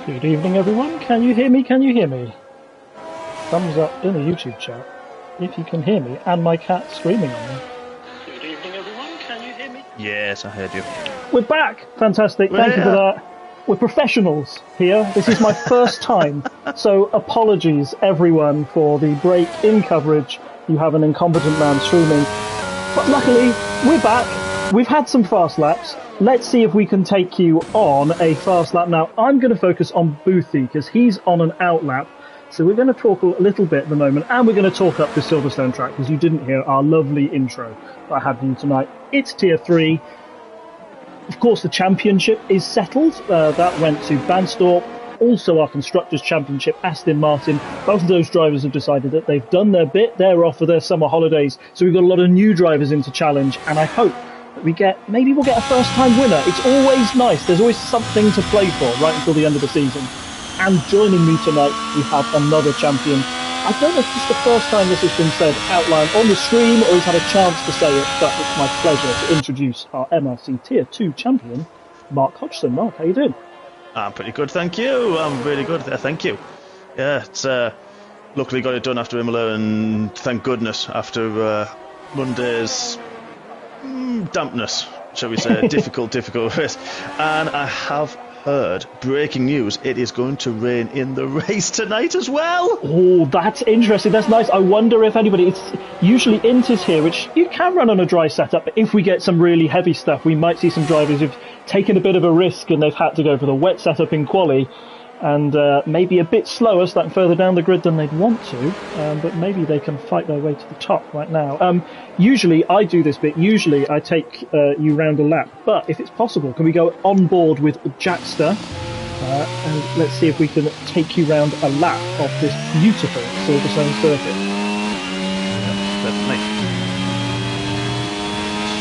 Good evening, everyone. Can you hear me? Can you hear me? Thumbs up in the YouTube chat if you can hear me and my cat screaming on me. Good evening, everyone. Can you hear me? Yes, I heard you. We're back. Fantastic. Thank you for that. We're professionals here. This is my first time. So apologies, everyone, for the break in coverage. You have an incompetent man streaming. But luckily, we're back. We've had some fast laps. Let's see if we can take you on a fast lap. Now, I'm going to focus on Boothie because he's on an out lap. So we're going to talk a little bit at the moment, and we're going to talk up the Silverstone track because you didn't hear our lovely intro that I had for you tonight. It's Tier 3. Of course, the championship is settled. That went to Banstorp. Also, our Constructors' Championship, Aston Martin. Both of those drivers have decided that they've done their bit. They're off for their summer holidays. So we've got a lot of new drivers into Challenge, and I hope that maybe we'll get a first-time winner. It's always nice. There's always something to play for right until the end of the season. And joining me tonight, we have another champion. I don't know if it's the first time this has been said outlined on the stream or he's had a chance to say it, but it's my pleasure to introduce our MRC Tier 2 champion, Mark Hodgson. Mark, how you doing? I'm pretty good, thank you. I'm really good, thank you. Yeah, it's luckily got it done after Imola, and thank goodness after Monday's dampness, shall we say, difficult race. And I have heard, breaking news, it is going to rain in the race tonight as well. Oh, that's interesting. That's nice. I wonder if anybody... It's usually Intis here, which you can run on a dry setup, but if we get some really heavy stuff, we might see some drivers who've taken a bit of a risk and they've had to go for the wet setup in quali, and maybe a bit slower, starting further down the grid than they'd want to, but maybe they can fight their way to the top right now. Usually, I do this bit. Usually, I take you round a lap. But if it's possible, can we go on board with Jackster? And let's see if we can take you round a lap of this beautiful Silverstone circuit. Yeah, definitely.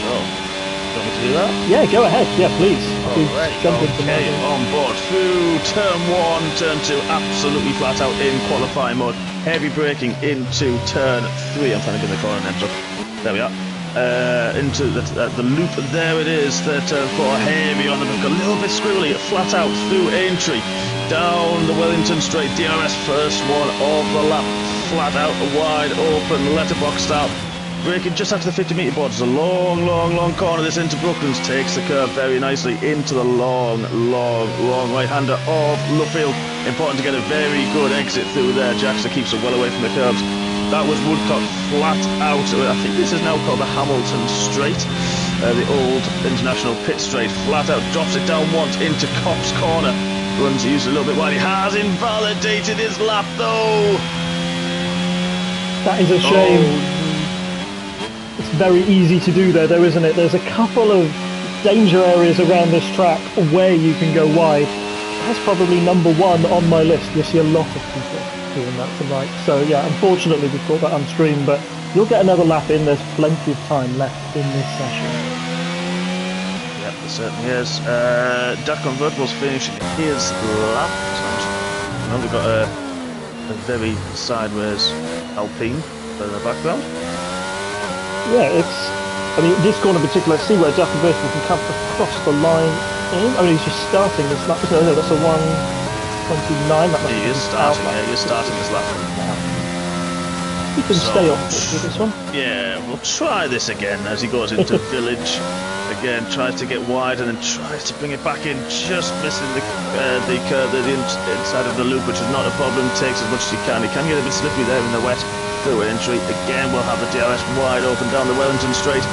So, do you want me to do that? Yeah, go ahead. Yeah, please. Alright, okay, on board through turn 1, turn 2, absolutely flat out in qualifying mode. Heavy braking into turn 3. I'm trying to get the corner names up. There we are. Into the loop. There it is. Turn 4, heavy on the back, a little bit squiggly, flat out through Aintree, down the Wellington straight. DRS first one of the lap, flat out, wide open, letterbox start. Braking just after the 50-metre board. There's a long corner. This into Brooklands, takes the curve very nicely into the long right-hander of Luffield. Important to get a very good exit through there. Jackson keeps it well away from the curves. That was Woodcock flat out. I think this is now called the Hamilton Straight, the old international pit straight. Flat out, drops it down once into Cops Corner. Runs used a little bit wide. He has invalidated his lap though. That is a shame. It's very easy to do there, though, isn't it? There's a couple of danger areas around this track where you can go wide. That's probably number 1 on my list. You'll see a lot of people doing that tonight. So, yeah, unfortunately, we've got that on stream, but you'll get another lap in. There's plenty of time left in this session. Yep, there certainly is. Dak Convertible's finishing his lap. Now we've got a very sideways Alpine in the background. Yeah, I mean, this corner in particular, see where Jack Convertible can come across the line in. I mean, he's just starting this lap. No, that's a 1:29. He is starting, yeah, he is starting this lap. He can stay off with this one. Yeah, we'll try this again as he goes into Village. Again, tries to get wide and then tries to bring it back in, just missing the curve, the inside of the loop, which is not a problem. Takes as much as he can. He can get a bit slippery there in the wet. Through Aintree. Again, we'll have the DRS wide open down the Wellington straight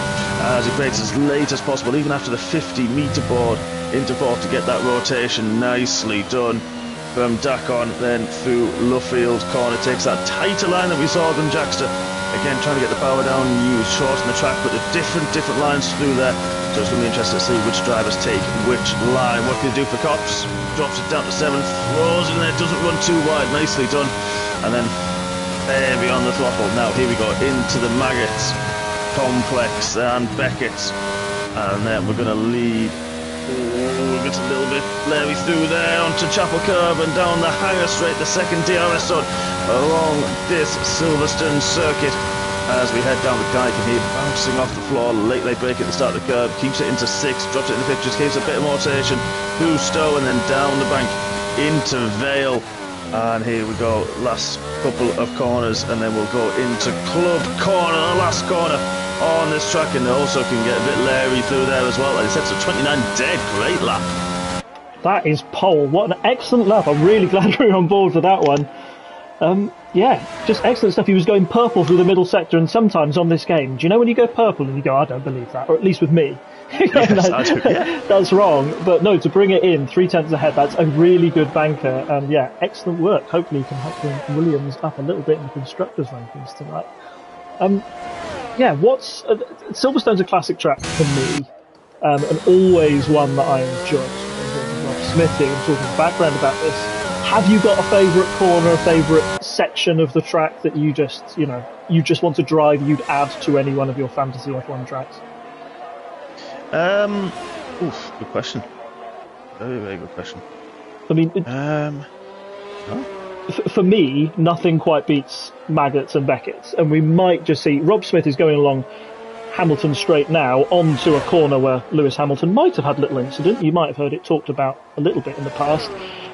as he brakes as late as possible, even after the 50-metre board into 4th to get that rotation. Nicely done from Dacon, then through Luffield corner. Takes that tighter line that we saw than Jackster. Again, trying to get the power down, use shorten the track, but the different lines through there. So it's going to be interesting to see which drivers take which line. What can he do for Cops? Drops it down to 7th, throws it in there, doesn't run too wide. Nicely done. And then heavy on the throttle. Now here we go into the Maggots complex and Beckett's, and then we're going to lead. We're just a little bit Larry through there onto Chapel Curve and down the Hanger Straight, the second DRS zone along this Silverstone circuit. As we head down the dike, and here bouncing off the floor, late break at the start of the curve, keeps it into 6th, drops it in the pictures, keeps a bit of rotation through Stowe and then down the bank into Vale. And here we go, last couple of corners, and then we'll go into Club Corner, the last corner on this track, and also can get a bit Larry through there as well. Like I said, so 29 dead, great lap. That is pole. What an excellent lap. I'm really glad we were on board for that one. Yeah, just excellent stuff. He was going purple through the middle sector, and sometimes on this game, do you know when you go purple and you go, I don't believe that, or at least with me. Yes, I do, yeah. That's wrong, but no, to bring it in 3/10 ahead, that's a really good banker, and yeah, excellent work. Hopefully you can help bring Williams up a little bit in the constructors rankings tonight. Yeah, Silverstone's a classic track for me, and always one that I enjoy. Rob Smith here and talking background about this. Have you got a favourite corner, a favourite section of the track that you just want to drive, you'd add to any one of your fantasy F1 tracks? Good question. Very, very good question. I mean, for me, nothing quite beats Maggots and Beckett's, and we might just see Rob Smith is going along Hamilton Straight now onto a corner where Lewis Hamilton might have had a little incident. You might have heard it talked about a little bit in the past,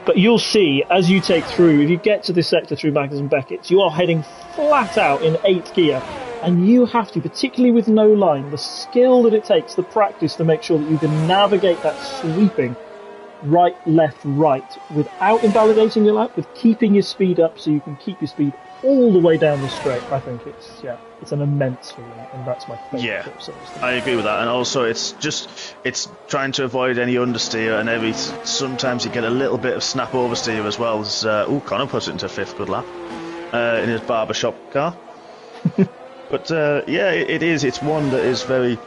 but you'll see as you take through, if you get to this sector through Maggots and Beckett's, you are heading flat out in 8th gear. And you have to, particularly with no line, the skill that it takes, the practice to make sure that you can navigate that sweeping right, left, right, without invalidating your lap, with keeping your speed up so you can keep your speed all the way down the straight. I think it's an immense feeling, and that's my favourite trip. So I agree with that, and also it's trying to avoid any understeer, and sometimes you get a little bit of snap oversteer as well. As Connor puts it into fifth, good lap in his barbershop car. But it is. It's one that is very.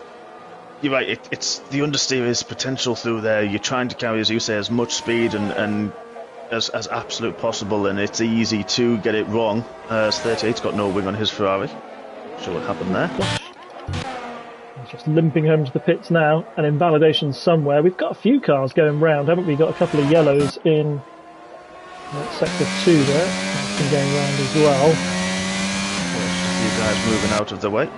You're right. It's the understeer is potential through there. You're trying to carry, as you say, as much speed and as absolute possible, and it's easy to get it wrong. As 38's got no wing on his Ferrari. Not sure what happened there. He's just limping home to the pits now, and invalidation somewhere. We've got a few cars going round, haven't we? Got a couple of yellows in sector 2 there. That's been going round as well. A few guys moving out of the way.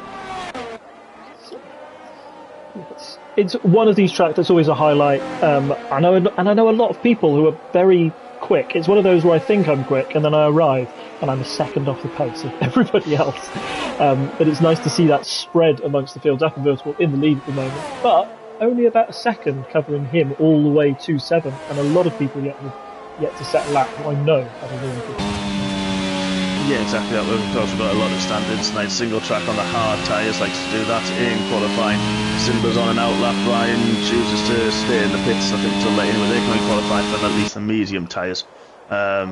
It's one of these tracks that's always a highlight. I know a lot of people who are very quick. It's one of those where I think I'm quick and then I arrive and I'm a second off the pace of everybody else. But it's nice to see that spread amongst the fields. Appenvertible in the lead at the moment, but only about a second covering him all the way to 7th, and a lot of people yet to set a lap who I know have a really good. Yeah, exactly that. We've also got a lot of standards. Nice single track on the hard tyres, likes to do that in qualifying. Simba's on an out lap. Ryan chooses to stay in the pits, I think, until late anyway. They can only qualify for at least the medium tyres.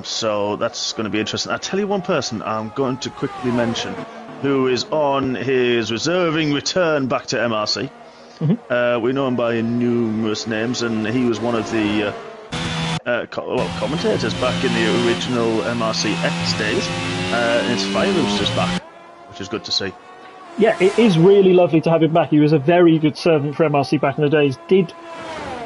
So that's going to be interesting. I'll tell you one person I'm going to quickly mention who is on his reserving return back to MRC. Mm-hmm. We know him by numerous names, and he was one of the commentators back in the original MRC X days. It's Fireroosters back, which is good to see. Yeah, it is really lovely to have him back. He was a very good servant for MRC back in the days. Did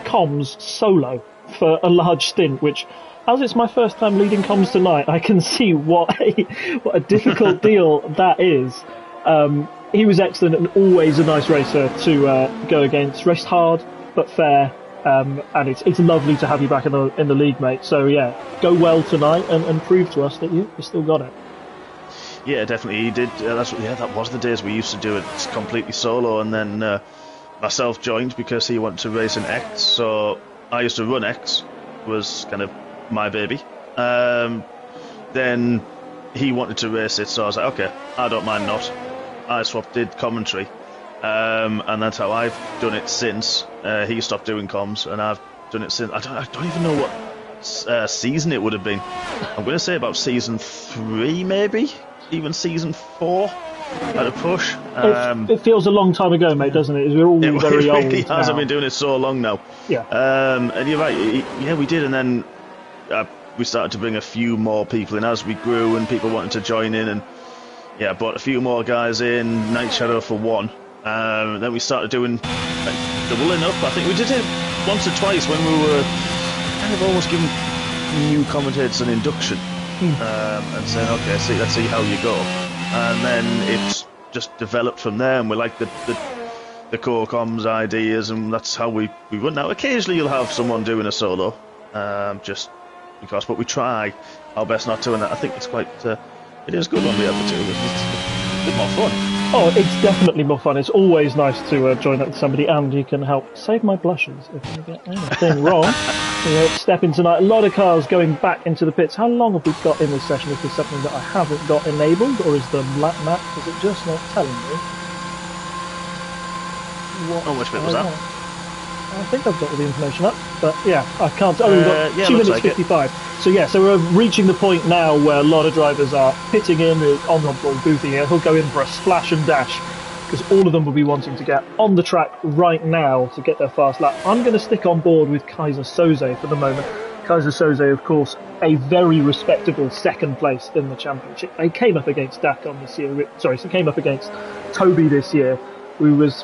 comms solo for a large stint, which, as it's my first time leading comms tonight, I can see what a difficult deal that is. He was excellent and always a nice racer to go against. Raced hard but fair. And it's lovely to have you back in the league, mate. So yeah, go well tonight and prove to us that you still got it. Yeah, definitely he did. That was the days we used to do it completely solo, and then myself joined because he wanted to race an X. So I used to run X, was kind of my baby. Then he wanted to race it, so I was like, okay, I don't mind not. I did commentary. And that's how I've done it since. He stopped doing comms, and I've done it since. I don't even know what season it would have been. I'm going to say about season 3, maybe even season 4 at a push. It feels a long time ago, mate, doesn't it? We're all very old. It really has. I've been doing it so long now. Yeah. And you're right. Yeah, we did, and then we started to bring a few more people in as we grew, and people wanted to join in, and brought a few more guys in. Night Shadow for one. Then we started doing doubling up. I think we did it once or twice when we were kind of almost giving new commentators an induction and saying, okay, let's see how you go. And then it's just developed from there, and we like the core comms ideas, and that's how we run now. Occasionally you'll have someone doing a solo, just because, but we try our best not to, and I think it's quite it is good when we have the two. It's a bit more fun. Oh, it's definitely more fun. It's always nice to join up with somebody, and you can help save my blushes if I get anything wrong. Step in tonight. A lot of cars going back into the pits. How long have we got in this session? Is this something that I haven't got enabled, or is the lap map, is it just not telling me? Which bit was that? I think I've got all the information up, but yeah, I can't. We've got 2 minutes 55. So yeah, so we're reaching the point now where a lot of drivers are pitting in, on board boothing here. He'll go in for a splash and dash, because all of them will be wanting to get on the track right now to get their fast lap. I'm going to stick on board with Kaiser Soze for the moment. Kaiser Soze, of course, a very respectable second place in the championship. He came up against Dakon this year. Sorry, he came up against Toby this year, who was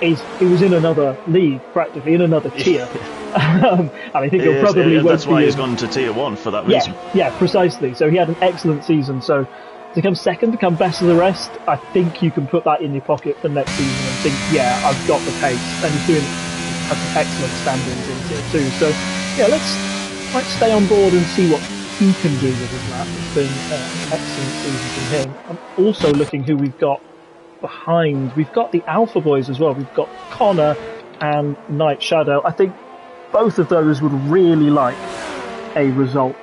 in another league, practically in another tier. And I think he'll probably won't that's why he's gone to tier 1 for that reason. Yeah, precisely. So he had an excellent season. So to come second, become best of the rest, I think you can put that in your pocket for next season and think, yeah, I've got the pace. And he's doing some excellent standings in tier 2. So yeah, let's stay on board and see what he can do with his lap. It's been an excellent season from him. I'm also looking who we've got behind. We've got the Alpha Boys as well. We've got Connor and Night Shadow. I think both of those would really like a result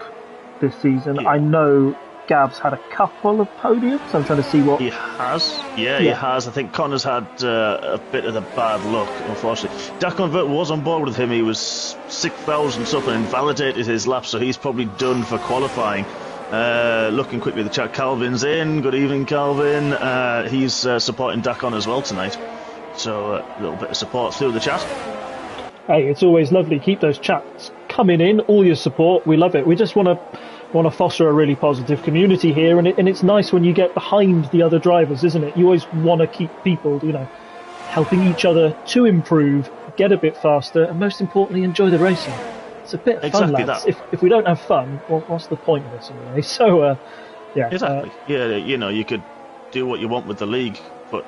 this season. Yeah. I know Gav's had a couple of podiums. I'm trying to see what he has. Yeah, he has. I think Connor's had a bit of the bad luck, unfortunately. Dakon Vert was on board with him. He was 6,000 something and invalidated his lap, so he's probably done for qualifying. Looking quickly at the chat, Calvin's in. Good evening, Calvin. He's supporting Dakon as well tonight. So a little bit of support through the chat. Hey, it's always lovely. Keep those chats coming in. All your support. We love it. We just want to foster a really positive community here, and it's nice when you get behind the other drivers, isn't it? You always want to keep people, helping each other to improve, get a bit faster, and most importantly, enjoy the racing. It's a bit of fun, lads. If we don't have fun, what's the point of this anyway? So, yeah. Exactly. You could do what you want with the league, but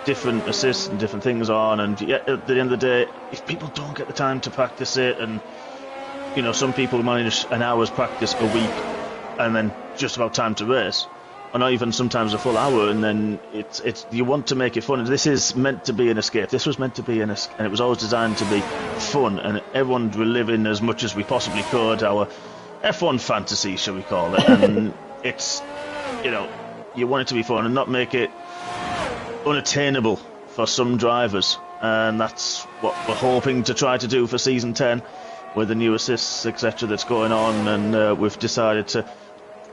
different assists and different things on, and at the end of the day, if people don't get the time to practice it, and some people manage an hour's practice a week and then just about time to race, or not even sometimes a full hour, and then it's you want to make it fun. This is meant to be an escape. This was meant to be and it was always designed to be fun, and everyone were living as much as we possibly could, our F1 fantasy, shall we call it, and it's, you want it to be fun and not make it unattainable for some drivers, and that's what we're hoping to try to do for season 10 with the new assists, etc. that's going on, and we've decided to.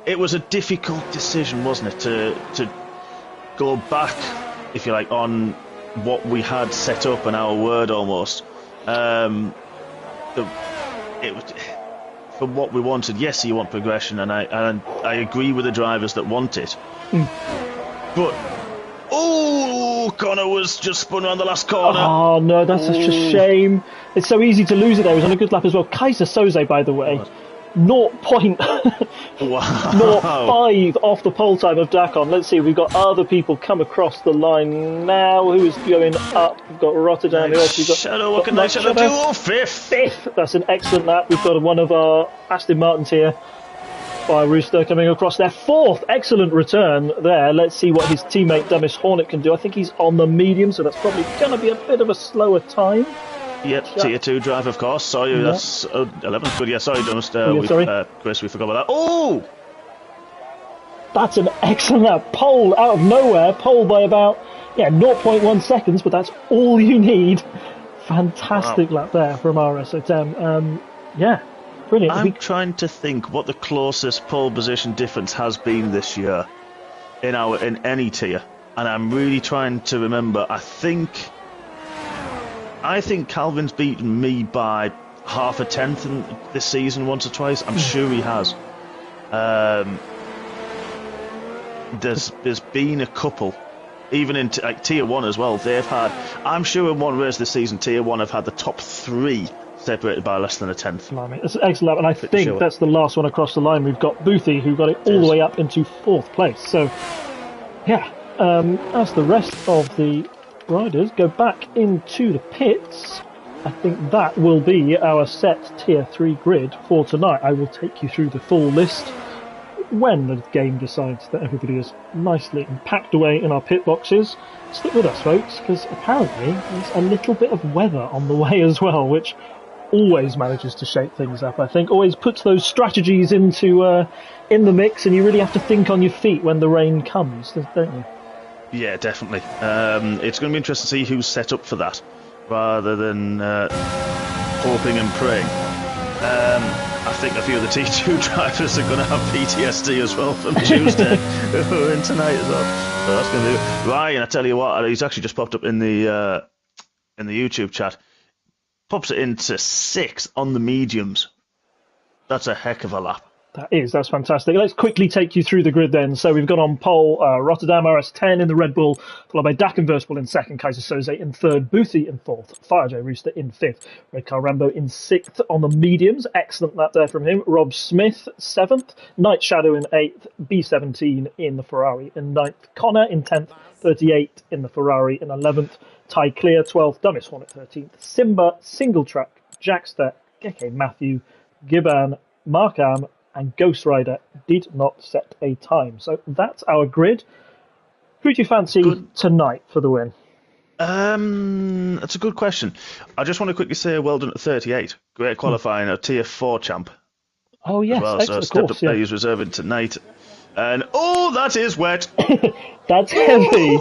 It was a difficult decision, wasn't it, to go back, if you like, on what we had set up and our word almost. For what we wanted, yes, you want progression, and I agree with the drivers that want it, but. Oh, Connor was just spun around the last corner. Oh, no, that's such a shame. It's so easy to lose it there. He was on a good lap as well. Kaiser Soze, by the way, 0.05 off the pole time of Dakon. Let's see, we've got other people come across the line now. Who is going up? We've got Rotterdam. Who else we've got? Shadow, what can they Shadow do? Oh, fifth. That's an excellent lap. We've got one of our Aston Martins here. By Rooster coming across their fourth. Excellent return there. Let's see what his teammate Dummish Hornet can do. I think he's on the medium, so that's probably going to be a bit of a slower time. Yep, Tier 2 drive, of course. Sorry, that's 11th. Good, yeah, sorry, Dummish. Chris, we forgot about that. Oh! That's an excellent lap. Pole out of nowhere. Pole by about 0.1 seconds, but that's all you need. Fantastic lap there from RSOTM. Brilliant. I'm trying to think what the closest pole position difference has been this year in any tier, and I'm really trying to remember. I think Calvin's beaten me by half a tenth this season once or twice. I'm sure he has. There's been a couple, even in tier 1 as well. They've had. I'm sure in one race this season, tier 1 have had the top 3. Separated by less than a tenth. That's an excellent, and I think that's the last one across the line. We've got Boothie, who got it all the way up into 4th place. So, as the rest of the riders go back into the pits, I think that will be our set tier 3 grid for tonight. I will take you through the full list when the game decides that everybody is nicely packed away in our pit boxes. Stick with us, folks, because apparently there's a little bit of weather on the way as well, which always manages to shake things up. I think always puts those strategies into in the mix, and you really have to think on your feet when the rain comes, don't you? Yeah, definitely. It's going to be interesting to see who's set up for that, rather than hoping and praying. I think a few of the T2 drivers are going to have PTSD as well from Tuesday, who are in tonight as well. So that's going to be Ryan. I tell you what, he's actually just popped up in the YouTube chat. Pops it into 6 on the mediums. That's a heck of a lap. That's fantastic. Let's quickly take you through the grid then. So we've got on pole Rotterdam RS10 in the Red Bull, followed by Dakenverspool in 2nd, Kaiser Soze in 3rd, Boothie in 4th, Fire J Rooster in 5th, Red Car Rambo in 6th on the mediums. Excellent lap there from him. Rob Smith 7th, Night Shadow in 8th, B17 in the Ferrari in 9th, Connor in 10th, 38 in the Ferrari in 11th, Ty Clear 12th, Dummish Hornet 13th, Simba, Single Track, Jackster, Geke Matthew, Gibban, Markham, and Ghost Rider did not set a time. So that's our grid. Who do you fancy tonight for the win? That's a good question. I just want to quickly say well done at 38. Great qualifying, a Tier 4 champ Oh, as yes, well. So excellent, of stepped course, up there, yeah. he's reserving tonight. And, oh, that is wet. That's heavy.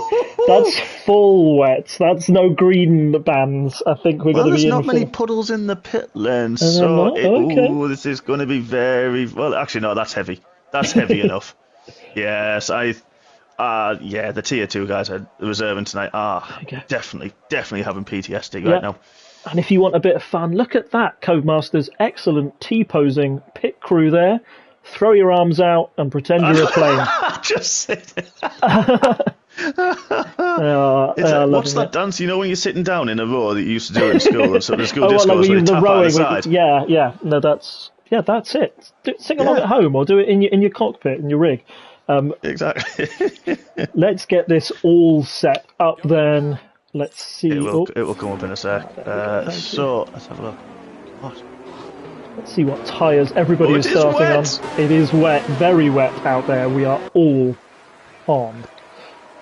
That's full wet. That's no green bands. I think we're Well, going to there's be not in many for... puddles in the pit lane, there so not? Okay. this is going to be very... Well, actually, no, that's heavy. That's heavy enough. Yes, the Tier 2 guys are reserving tonight are Okay. definitely having PTSD Yeah. right now. And if you want a bit of fun, look at that, Codemasters. Excellent T-posing pit crew there. Throw your arms out and pretend you're a plane. Just say what's that dance? You know when you're sitting down in a row that you used to do in school, so the school just goes where you tap out the side. Yeah. No, that's it. Sing along at home or do it in your cockpit in your rig. Exactly. Let's get this all set up then. Let's see. It will come up in a sec. So let's have a look. What? Let's see what tyres everybody is starting on. It is wet, very wet out there. We are all on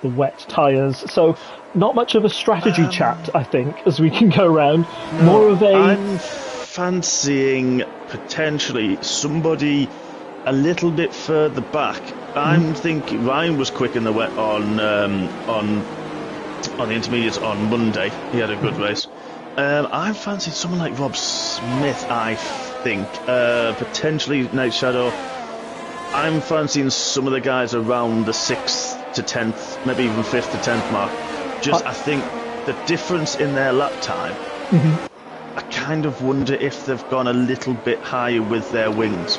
the wet tyres. So not much of a strategy chat, I think, as we can go around. No, more of a... I'm fancying potentially somebody a little bit further back. I'm thinking Ryan was quick in the wet on the intermediates on Monday. He had a good race. I'm fancying someone like Rob Smith, I think. Potentially Night Shadow. I'm fancying some of the guys around the 6th to 10th, maybe even 5th to 10th mark. I think the difference in their lap time, I kind of wonder if they've gone a little bit higher with their wings.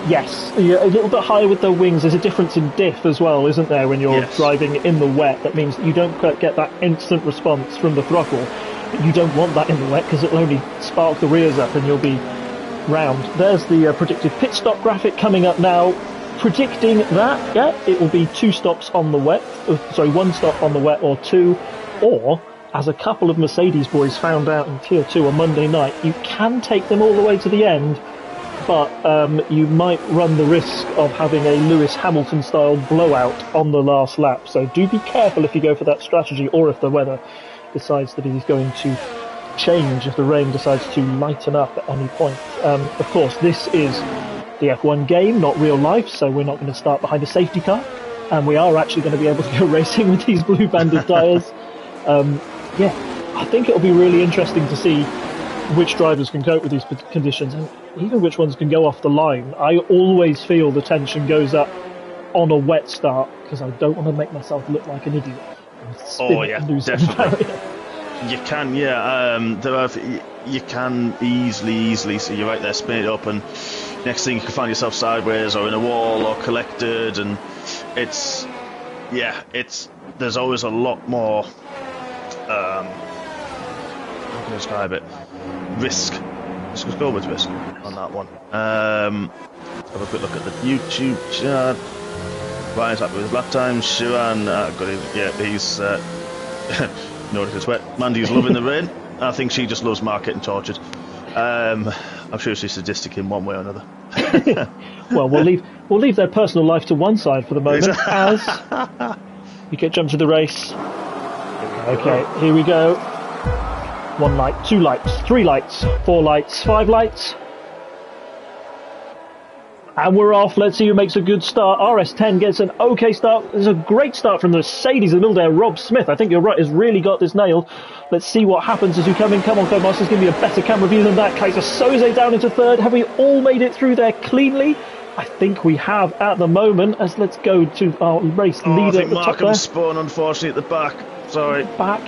Yes, a little bit higher with their wings. There's a difference in diff as well, isn't there, when you're driving in the wet? That means you don't get that instant response from the throttle. But you don't want that in the wet because it'll only spark the rears up and you'll be round. There's the predicted pit stop graphic coming up now. Predicting that, it will be 2 stops on the wet. 1 stop on the wet or 2. Or, as a couple of Mercedes boys found out in Tier 2 on Monday night, you can take them all the way to the end, but you might run the risk of having a Lewis Hamilton-style blowout on the last lap. So do be careful if you go for that strategy, or if the weather decides that it is going to change, if the rain decides to lighten up at any point. Of course, this is the F1 game, not real life, so we're not going to start behind a safety car, and we are actually going to be able to go racing with these blue banded tyres. I think it'll be really interesting to see which drivers can cope with these conditions, and even which ones can go off the line. I always feel the tension goes up on a wet start, because I don't want to make myself look like an idiot. Definitely. You can, you can easily, so you're right there, spin it up, and next thing you can find yourself sideways or in a wall or collected, and there's always a lot more, how can I describe it? Risk. Let's go with risk on that one. Let's have a quick look at the YouTube chat. Ryan's happy with his lap time. Shiran, got him. Yeah, he's Nordic is wet. Mandy's loving the rain. I think she just loves Mark getting tortured. I'm sure she's sadistic in one way or another. Well, we'll leave their personal life to one side for the moment as you get jumped to the race. Okay, here we go. 1 light, 2 lights, 3 lights, 4 lights, 5 lights. And we're off. Let's see who makes a good start. RS10 gets an okay start. There's a great start from the Mercedes in the middle there. Rob Smith, I think you're right, has really got this nailed. Let's see what happens as we come in. Come on, Codemasters, give me a better camera view than that. Kaiser Soze down into 3rd. Have we all made it through there cleanly? I think we have at the moment. As let's go to our race leader at the top there. Markham Spawn, unfortunately, at the back. Sorry. Back.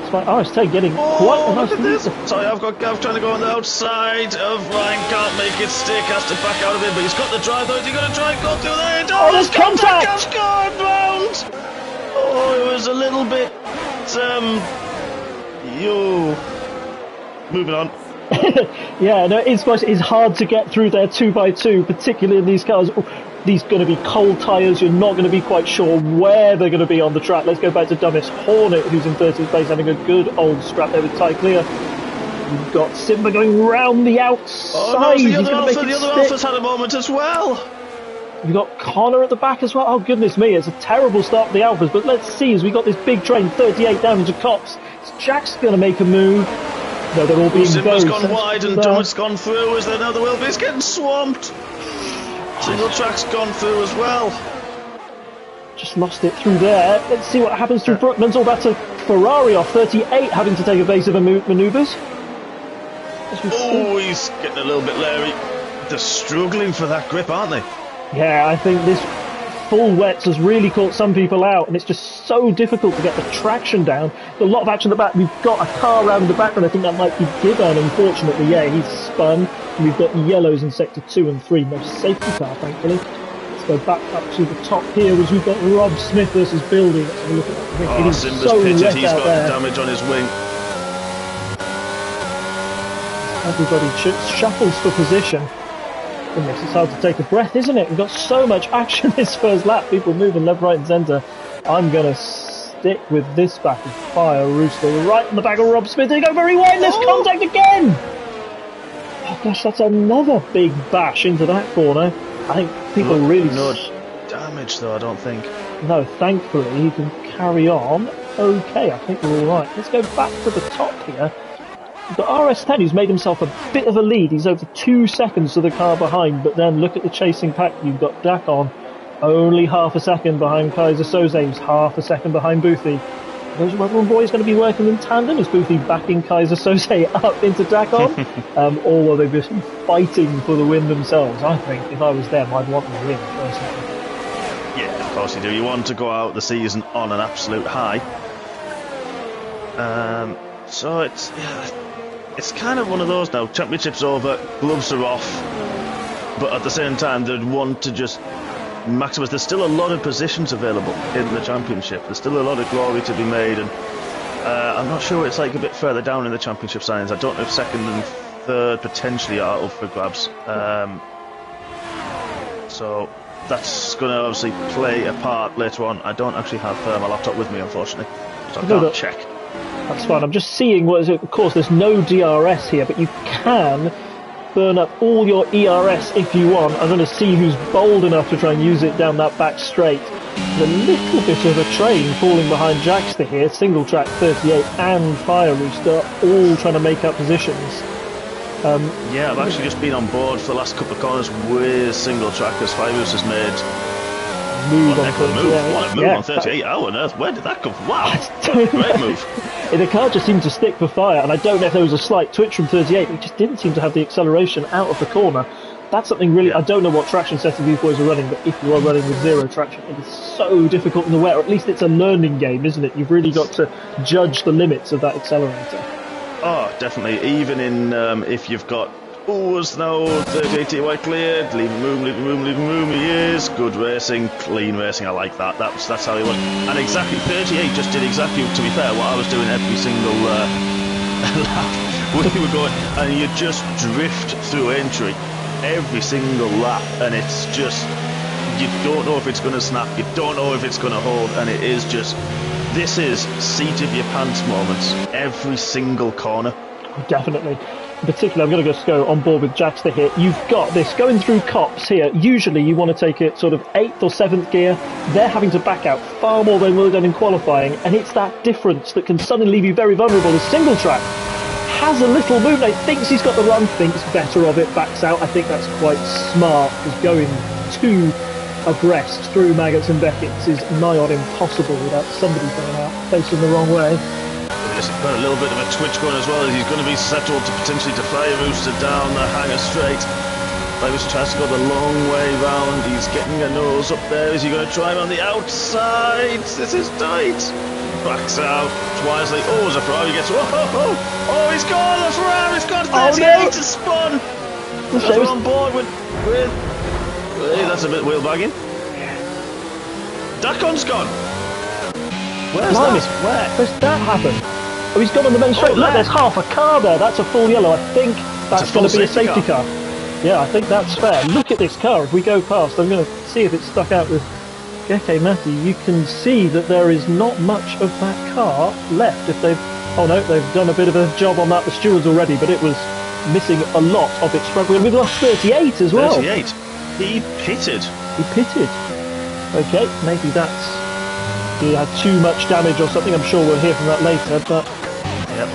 It's my RS10 getting quite a nice lead. Sorry, I've got Gav trying to go on the outside of Ryan. Can't make it stick. Has to back out of it, but he's got the drive though. Is he going to try and go through there? Oh, there's contact! Gav's gone round. Oh, it was a little bit. Moving on. Yeah, no, it's hard to get through there 2x2, particularly in these cars. These are going to be cold tyres. You're not going to be quite sure where they're going to be on the track. Let's go back to Dumbest Hornet, who's in 30th place, having a good old scrap there with Ty Clear. You've got Simba going round the outside. Oh, no, the other Alpha's had a moment as well. We've got Connor at the back as well. Oh, goodness me, it's a terrible start for the Alphas, but let's see, as we got this big train, 38 down into Cops. Is Jack's going to make a move? No, they're all being Simba's very gone wide and Dummett's gone through. Is there another will be? He's getting swamped. Single track's gone through as well. Just lost it through there. Let's see what happens through Brookman's. Oh, that's a Ferrari off 38 having to take evasive manoeuvres. Oh, he's getting a little bit leery. They're struggling for that grip, aren't they? Yeah, I think this full wets has really caught some people out, and it's just so difficult to get the traction down. There's a lot of action at the back. We've got a car around the back, and I think that might be Gibbon, unfortunately. Yeah, he's spun. We've got yellows in sector 2 and 3. No safety car, thankfully. Let's go back up to the top here, as we've got Rob Smith versus Building. Let's have a look at that. Oh, Simba's so pitted. He's got there. damage on his wing. Everybody shuffles for position. Goodness, it's hard to take a breath, isn't it? We've got so much action this first lap. People moving left, right and centre. I'm going to stick with this back of Fire Rooster. Right in the back of Rob Smith. They go very wide. There's contact again. Oh gosh, that's another big bash into that corner. I think people really... No damage though, I don't think. No, thankfully he can carry on. Okay, I think we're all right. Let's go back to the top here. The RS10, who's made himself a bit of a lead. He's over 2 seconds to the car behind, but then look at the chasing pack. You've got Dakon, only half a second behind Kaiser Soze. He's half a second behind Boothie. Those Rubberman boys going to be working in tandem as Boothie backing Kaiser Soze up into Dakon, although they've been fighting for the win themselves. I think if I was them, I'd want them to win personally. Yeah, of course you do. You want to go out the season on an absolute high. So it's kind of one of those now. Championship's over, gloves are off, but at the same time they'd want to just maximise. There's still a lot of positions available in the championship. There's still a lot of glory to be made, and I'm not sure what it's like a bit further down in the championship standings. I don't know if second and third potentially are up for grabs. So that's going to obviously play a part later on. I don't actually have my laptop with me, unfortunately, so I can't check. That's fine. I'm just seeing what is it. Of course, there's no DRS here, but you can burn up all your ERS if you want. I'm going to see who's bold enough to try and use it down that back straight. There's a little bit of a train falling behind Jackster here. Single track 38 and Fire Rooster all trying to make up positions. Yeah, I've actually just been on board for the last couple of corners with single track as Fire Rooster's made. Move what a move on 38. How on earth? Where did that come from? Wow, great move. The car just seemed to stick for Fire, and I don't know if there was a slight twitch from 38. It just didn't seem to have the acceleration out of the corner. That's something really... I don't know what traction setting these boys are running, but if you are running with zero traction, it is so difficult in the wet, or at least it's a learning game, isn't it? You've really got to judge the limits of that accelerator. Oh, definitely. Even in if you've got... Oh, it's now 38 TY cleared. Leave him room, leave him room, leave him room. He is. Good racing, clean racing. I like that. That's how he was. And exactly, 38 just did exactly, to be fair, what I was doing every single lap. We were going, and you just drift through entry every single lap, and it's just, you don't know if it's going to snap, you don't know if it's going to hold, and it is just, this is seat of your pants moments every single corner. Definitely. Particularly, I'm going to just go on board with Jackster here. You've got this going through Cops here. Usually you want to take it sort of 8th or 7th gear. They're having to back out far more than we've done in qualifying, and it's that difference that can suddenly leave you very vulnerable. The single track has a little movement. Thinks he's got the run, thinks better of it, backs out. I think that's quite smart, because going too abreast through Maggots and Beckett's is nigh on impossible without somebody going out facing the wrong way. He's got a little bit of a twitch going as well, as he's going to be settled to potentially to Fire Rooster down the hanger straight. Fire Rooster tries to go the long way round. He's getting a nose up there. Is he going to try him on the outside? This is tight. Backs out wisely. Oh, as a Ferrari gets... Oh, he's gone! The Ferrari's got 38 to spun! That's on board with... Hey, that's a bit wheel bagging. Dakon's gone! Where's that? Where's that happen? Oh, he's gone on the main straight. Look, there's half a car there. That's a full yellow. I think that's going to be a safety car. Yeah, I think that's fair. Look at this car. If we go past, I'm going to see if it's stuck out with Geke Matthew. You can see that there is not much of that car left. If they've... Oh no, they've done a bit of a job on that, the stewards already, but it was missing a lot of its front wheel. We've lost 38 as well. 38. He pitted. He pitted. Okay, maybe he had too much damage or something. I'm sure we'll hear from that later, but... Yep.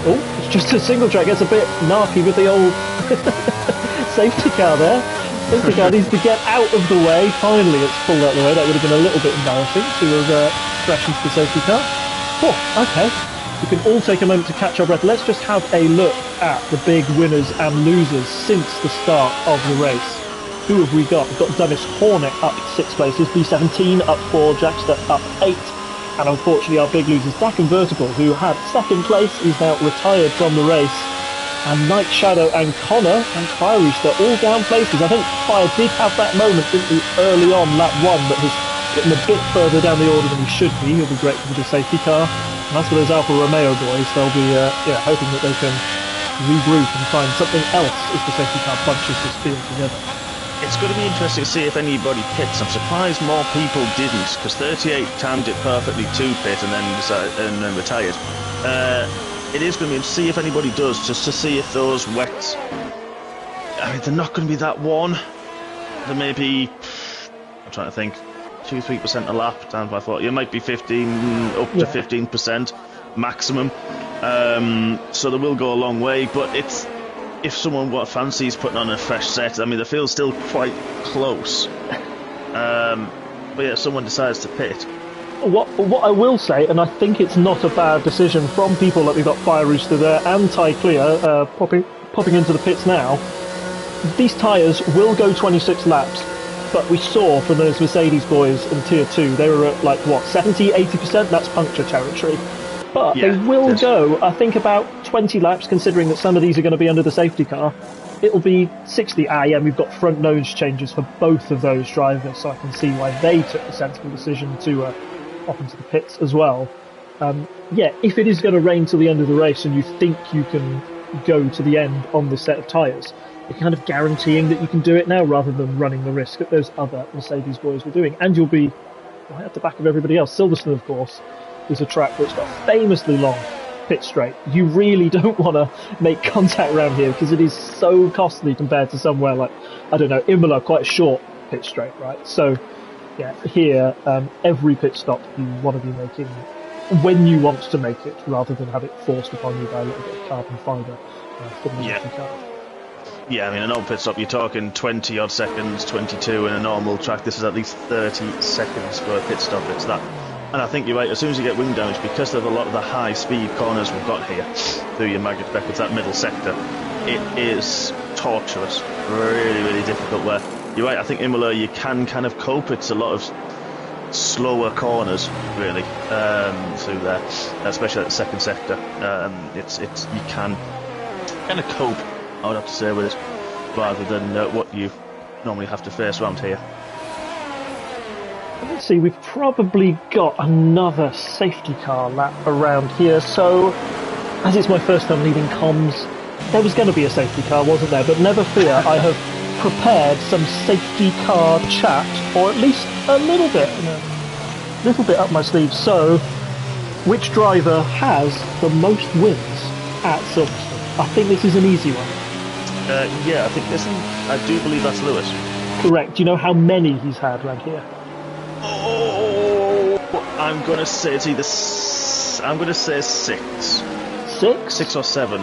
Oh, it's just a single track. It's a bit narky with the old safety car there. Safety car needs to get out of the way. Finally, it's pulled out of the way. That would have been a little bit embarrassing to have crashed into the safety car. Oh, okay. We can all take a moment to catch our breath. Let's just have a look at the big winners and losers since the start of the race. Who have we got? We've got Dennis Hornet up 6 places, B17 up 4, Jackster up 8, and unfortunately our big losers, Dak and Vertical, who had 2nd place, is now retired from the race. And Night Shadow and Connor and Fire Rooster all down places. I think Fire did have that moment, didn't he, early on lap 1, but has gotten a bit further down the order than he should be. He'll be grateful for the safety car. And as for those Alfa Romeo boys, they'll be hoping that they can regroup and find something else if the safety car bunches this field together. It's going to be interesting to see if anybody pits. I'm surprised more people didn't, because 38 timed it perfectly to pit and then retired. It is going to be to see if anybody does, just to see if those wets... I mean, they're not going to be that worn. There may be... I'm trying to think. 2-3% a lap down by 40. It might be 15 up to 15% maximum. So they will go a long way, but it's... If someone fancies putting on a fresh set, I mean, the field's still quite close. But yeah, someone decides to pit. What I will say, and I think it's not a bad decision from people like we've got Fire Rooster there and Ty Clear popping into the pits now. These tyres will go 26 laps, but we saw from those Mercedes boys in Tier 2, they were at like, what, 70, 80%? That's puncture territory. But they will go, I think, about 20 laps, considering that some of these are going to be under the safety car. It'll be 60. Yeah, we've got front nose changes for both of those drivers, so I can see why they took the sensible decision to hop into the pits as well. If it is going to rain till the end of the race and you think you can go to the end on this set of tyres, you're kind of guaranteeing that you can do it now rather than running the risk that those other Mercedes boys were doing. And you'll be right at the back of everybody else. Silverstone, of course, is a track that's got famously long pit straight. You really don't want to make contact around here because it is so costly compared to somewhere like, I don't know, Imola, quite a short pit straight, right? So, yeah, here, every pit stop you want to be making when you want to make it rather than have it forced upon you by a little bit of carbon fibre from the car. Yeah, I mean, an old pit stop, you're talking 20 odd seconds, 22 in a normal track. This is at least 30 seconds for a pit stop. It's that. And I think you're right, as soon as you get wing damage, because of a lot of the high speed corners we've got here through your Maggot Beckett, that middle sector, it is torturous, really, really difficult. Where you're right, I think Imola, you can kind of cope. It's a lot of slower corners, really, through there, especially at the second sector. You can kind of cope, I would have to say, with it, rather than what you normally have to face around here. Let's see, we've probably got another safety car lap around here, so as it's my first time leading comms, there was going to be a safety car, wasn't there? But never fear, I have prepared some safety car chat, or at least a little bit up my sleeve. So, which driver has the most wins at Silverstone? I think this is an easy one. I do believe that's Lewis. Correct. Do you know how many he's had around here? Oh, I'm going to say it's either... I'm going to say 6. 6? 6 or 7.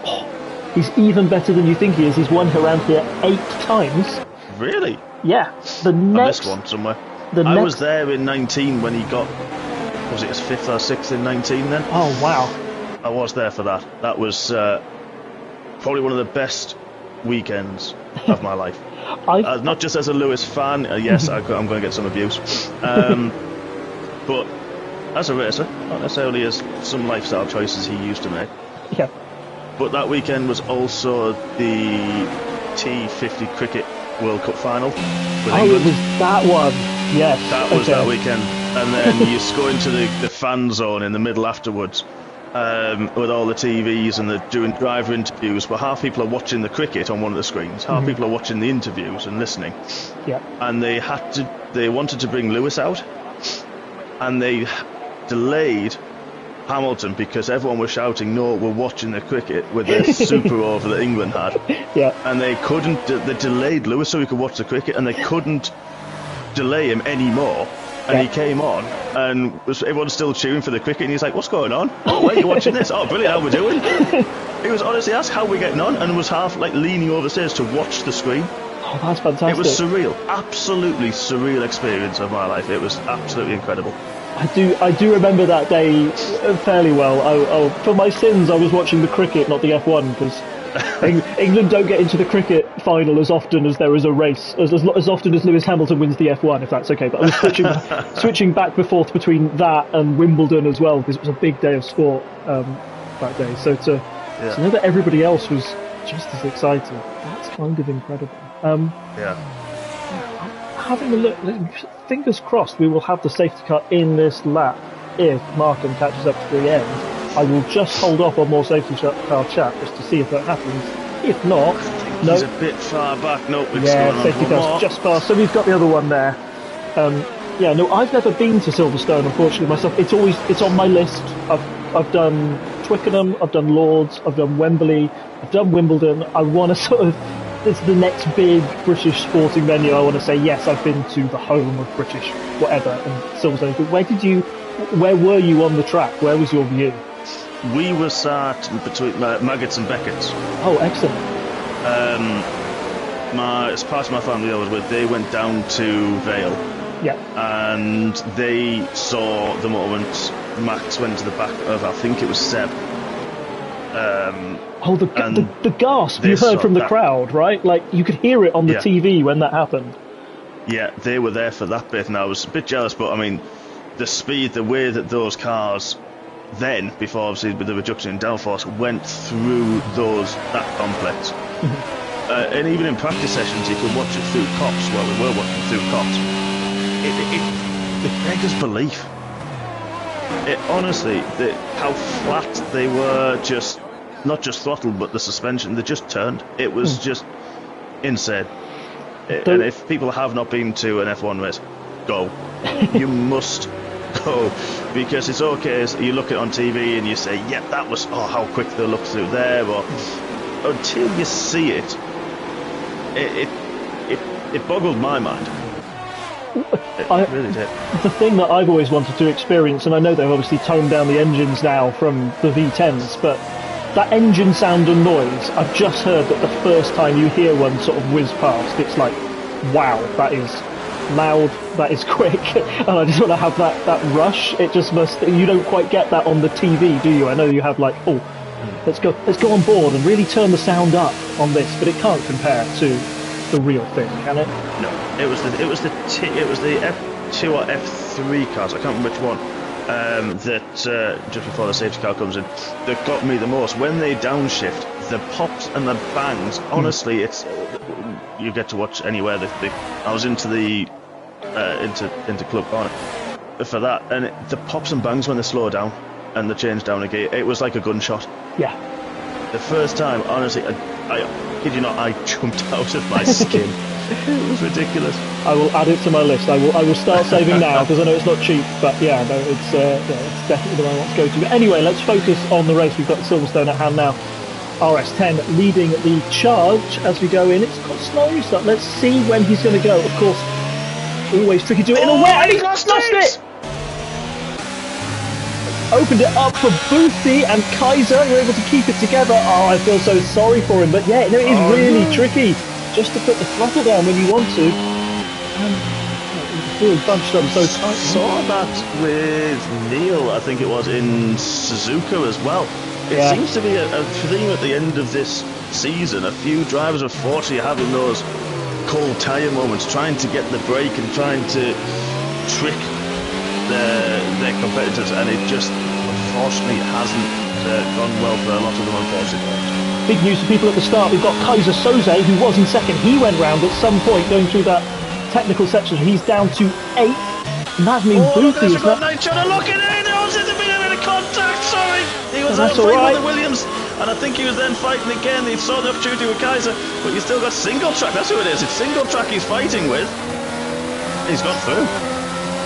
Oh, he's even better than you think he is. He's won around here 8 times. Really? Yeah. I missed one somewhere. I was there in 19 when he got... Was it his 5th or 6th in 19 then? Oh, wow. I was there for that. That was probably one of the best weekends of my life. Not just as a Lewis fan, yes, I'm going to get some abuse, but as a racer, not necessarily as some lifestyle choices he used to make. Yeah. But that weekend was also the T50 Cricket World Cup final with England. It was that one. Yes. That was that weekend. And then you just go into the fan zone in the middle afterwards. With all the TVs and they're doing driver interviews, but half people are watching the cricket on one of the screens, half people are watching the interviews and listening. Yeah. And they wanted to bring Lewis out, and they delayed Hamilton because everyone was shouting, "No, we're watching the cricket" with the super over that England had. Yeah. And they couldn't. They delayed Lewis so he could watch the cricket, and they couldn't delay him anymore. And he came on, and everyone's still cheering for the cricket, and he's like, "What's going on? Oh, wait, you're watching this? Oh, brilliant! How we doing?" He was honestly asked how we're getting on, and was half like leaning over the stairs to watch the screen. Oh, that's fantastic. It was surreal, absolutely surreal experience of my life. It was absolutely incredible. I do remember that day fairly well. For my sins, I was watching the cricket, not the F1, because England don't get into the cricket final as often as there is a race, as often as Lewis Hamilton wins the F1, if that's okay. But I was switching back and forth between that and Wimbledon as well, because it was a big day of sport that day. So to know that everybody else was just as excited, that's kind of incredible. Having a look, fingers crossed we will have the safety car in this lap if Markham catches up to the end. I will just hold off on more safety car chat just to see if that happens. If not, no. He's a bit far back. No, it's yeah, safety car's just past. So we've got the other one there. I've never been to Silverstone, unfortunately, myself. It's on my list. I've done Twickenham, I've done Lords, I've done Wembley, I've done Wimbledon. I want to it's the next big British sporting venue. I want to say, yes, I've been to the home of British whatever, and Silverstone. But where were you on the track? Where was your view? We were sat between Maggots and Beckett's. Oh, excellent. As part of my family I was with, they went down to Vale. Yeah. And they saw the moment Max went to the back of, I think it was Seb. The gasp you heard from the crowd, right? Like, you could hear it on the TV when that happened. Yeah, they were there for that bit, and I was a bit jealous, but I mean, the speed, the way that those cars then, before obviously with the reduction in downforce, went through that complex. And even in practice sessions, you could watch it through cops. Well, we were watching through cops. It beggars belief. It honestly, how flat they were, just not just throttled, but the suspension, they just turned. It was just insane. And if people have not been to an F1 race, go. You must go, because it's okay. You look at it on TV and you say, "Yeah, that was how quick they look through there." But until you see it, it boggled my mind. It really did. The thing that I've always wanted to experience, and I know they've obviously toned down the engines now from the V10s, but that engine sound and noise, I've just heard that the first time you hear one sort of whiz past, it's like, wow, that is loud, that is quick, and I just want to have that rush. It just must. You don't quite get that on the TV, do you? I know you have like, let's go on board and really turn the sound up on this, but it can't compare to the real thing, can it? No, it was the F2 or F3 cars, I can't remember which one, that just before the safety car comes in, that got me the most. When they downshift, the pops and the bangs, honestly, it's you get to watch anywhere. I was into the into Club Corner for that, and the pops and bangs when they slow down and they change down again, it was like a gunshot. Yeah. The first time, honestly, I kid you not, I jumped out of my skin. It was ridiculous. I will add it to my list. I will start saving now, because I know it's not cheap, but it's definitely the one I want to go to. But anyway, let's focus on the race. We've got Silverstone at hand now. RS10 leading the charge as we go in. It's got a slow start. Let's see when he's going to go. Of course, always tricky to do it in a wet, and he's lost it! Opened it up for Boothby and Kaiser, who were able to keep it together. I feel so sorry for him, but yeah, no, it is really tricky just to put the throttle down when you want to. And it's really bunched up so tight. Saw that with Neil, I think it was, in Suzuka as well. It seems to be a theme at the end of this season. A few drivers are fortunately having those cold tyre moments, trying to get the brake and trying to trick their competitors, and it just unfortunately hasn't gone well for a lot of them, unfortunately. Big news for people at the start. We've got Kaiser Soze, who was in second. He went round at some point going through that technical section. He's down to 8th, and that means Boothby is not... Look at it! There was a bit of contact, sorry! He was out fighting right. with the Williams, and I think he was then fighting again. He saw the opportunity with Kaiser, but you still got single track. That's who it is. It's single track he's fighting with. He's gone through.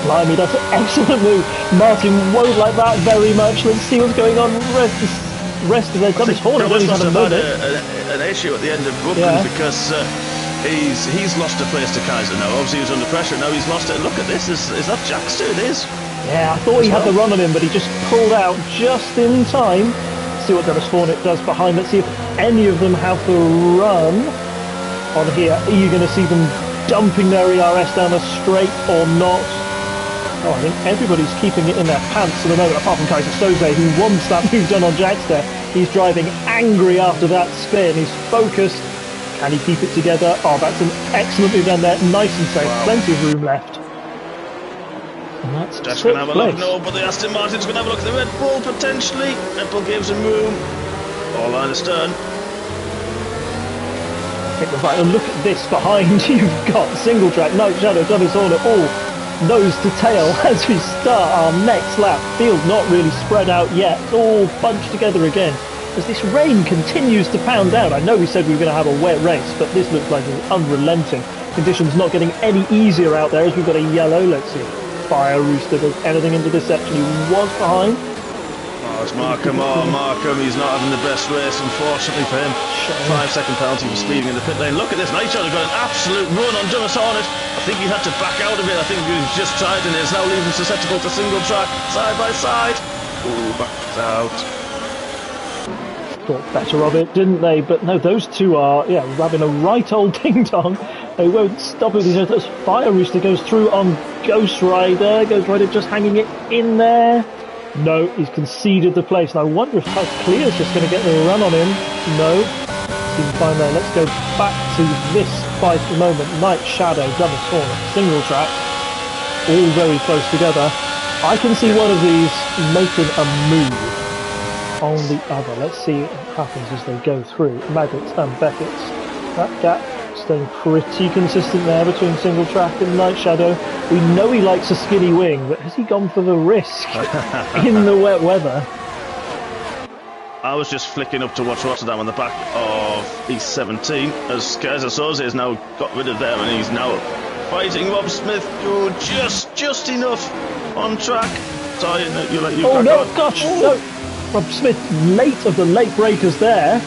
Blimey, that's an excellent move. Martin won't like that very much. Let's see what's going on. Rest of their done his horn. Thomas must have had an issue at the end of Brooklyn because he's lost a place to Kaiser now. Obviously, he was under pressure. Now he's lost it. Look at this. Is that Jackster? It is. Yeah, I thought he had the run on him, but he just pulled out just in time. Let's see what Dennis Hornet does behind. Let's see if any of them have the run on here. Are you going to see them dumping their ERS down a straight or not? Oh, I think everybody's keeping it in their pants at the moment, apart from Kaiser Soze, who wants that move done on Jackster. He's driving angry after that spin. He's focused. Can he keep it together? Oh, that's an excellent move down there. Nice and safe. Wow. Plenty of room left. And that's going to have a look. No, but the Aston Martin's going to have a look at the Red Bull, potentially. Red Bull gives him room. All line astern. Right, and look at this behind. You've got single track, Night Shadow, Dennis Hornet, all nose to tail as we start our next lap. Field not really spread out yet. It's all bunched together again as this rain continues to pound down. I know we said we were going to have a wet race, but this looks like it's unrelenting. Conditions not getting any easier out there as we've got a yellow. Let's see. Fire Rooster does anything into this section. He was behind. Oh, it's Markham. Oh, Markham. He's not having the best race, unfortunately for him. 5-second penalty for speeding in the pit lane. Look at this. Night Shadow got an absolute run on Dennis Hornet. I think he had to back out a bit. I think he was just tried and is now leaving susceptible to single track side by side. Ooh, backed out. Thought better of it, didn't they? But no, those two are, having a right old ding-dong. They won't stop it. As Fire Rooster goes through on Ghost Rider. Ghost Rider just hanging it in there. No, he's conceded the place. And I wonder if Taz Clear's just going to get the run on him. No. Seems fine there. Let's go back to this fight for the moment. Night Shadow, Dennis Hornet, single track. All very close together. I can see one of these making a move on the other. Let's see what happens as they go through. Maggots and Beckett's. That gap staying pretty consistent there between single track and Night Shadow. We know he likes a skinny wing, but has he gone for the risk in the wet weather? I was just flicking up to watch Rotterdam on the back of E17 as Kaiser Soze has now got rid of them and he's now fighting Rob Smith. Oh, just enough on track. Sorry, you gosh, no. Rob Smith, late of the late breakers there.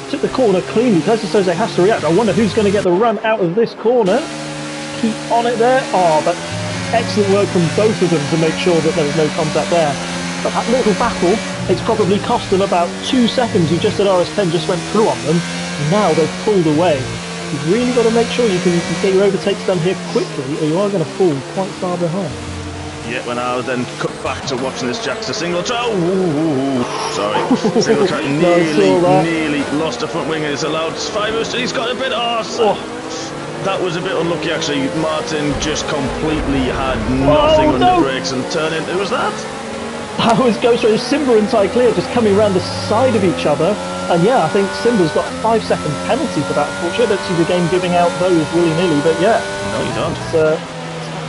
Took the corner cleanly. Kaiser Soze has to react. I wonder who's going to get the run out of this corner. Keep on it there. Oh, but excellent work from both of them to make sure that there was no contact there. But that little battle, it's probably cost them about 2 seconds. You just said RS10 just went through on them. Now they've pulled away. You've really got to make sure you can get your overtakes done here quickly, or you are going to fall quite far behind. Yeah, when I then cut back to watching this Jackster single track, sorry, single track nearly lost a front wing and it's allowed 5 hours. He's got a bit. That was a bit unlucky actually. Martin just completely had nothing on the brakes and turning. Who was that? That was Ghost Rider. Simba and Ty Clear just coming around the side of each other. And yeah, I think Simba's got a 5-second penalty for that. Unfortunately, I don't see the game giving out those willy-nilly, but yeah. No, you don't.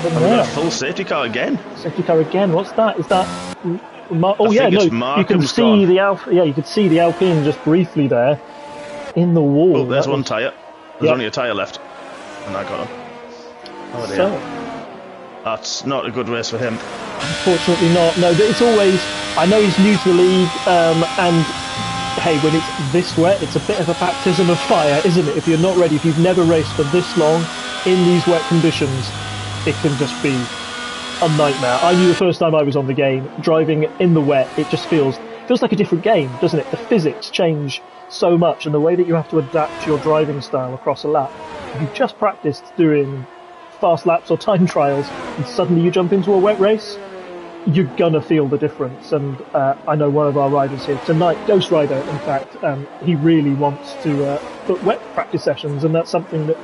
It's, we've got a full safety car again. Safety car again. What's that? Is that? You can see the Alpha. Yeah, you could see the Alpine just briefly there in the wall. Oh, there's one tyre. There's only a tyre left, and I got him. Oh dear. That's not a good race for him. Unfortunately not. No, but it's always. I know he's new to the league, and hey, when it's this wet, it's a bit of a baptism of fire, isn't it? If you're not ready, if you've never raced for this long in these wet conditions, it can just be a nightmare. I knew the first time I was on the game, driving in the wet, it just feels like a different game, doesn't it? The physics change so much, and the way that you have to adapt your driving style across a lap. If you've just practiced doing fast laps or time trials, and suddenly you jump into a wet race, you're gonna feel the difference. And I know one of our riders here tonight, Ghost Rider, in fact, he really wants to put wet practice sessions, and that's something that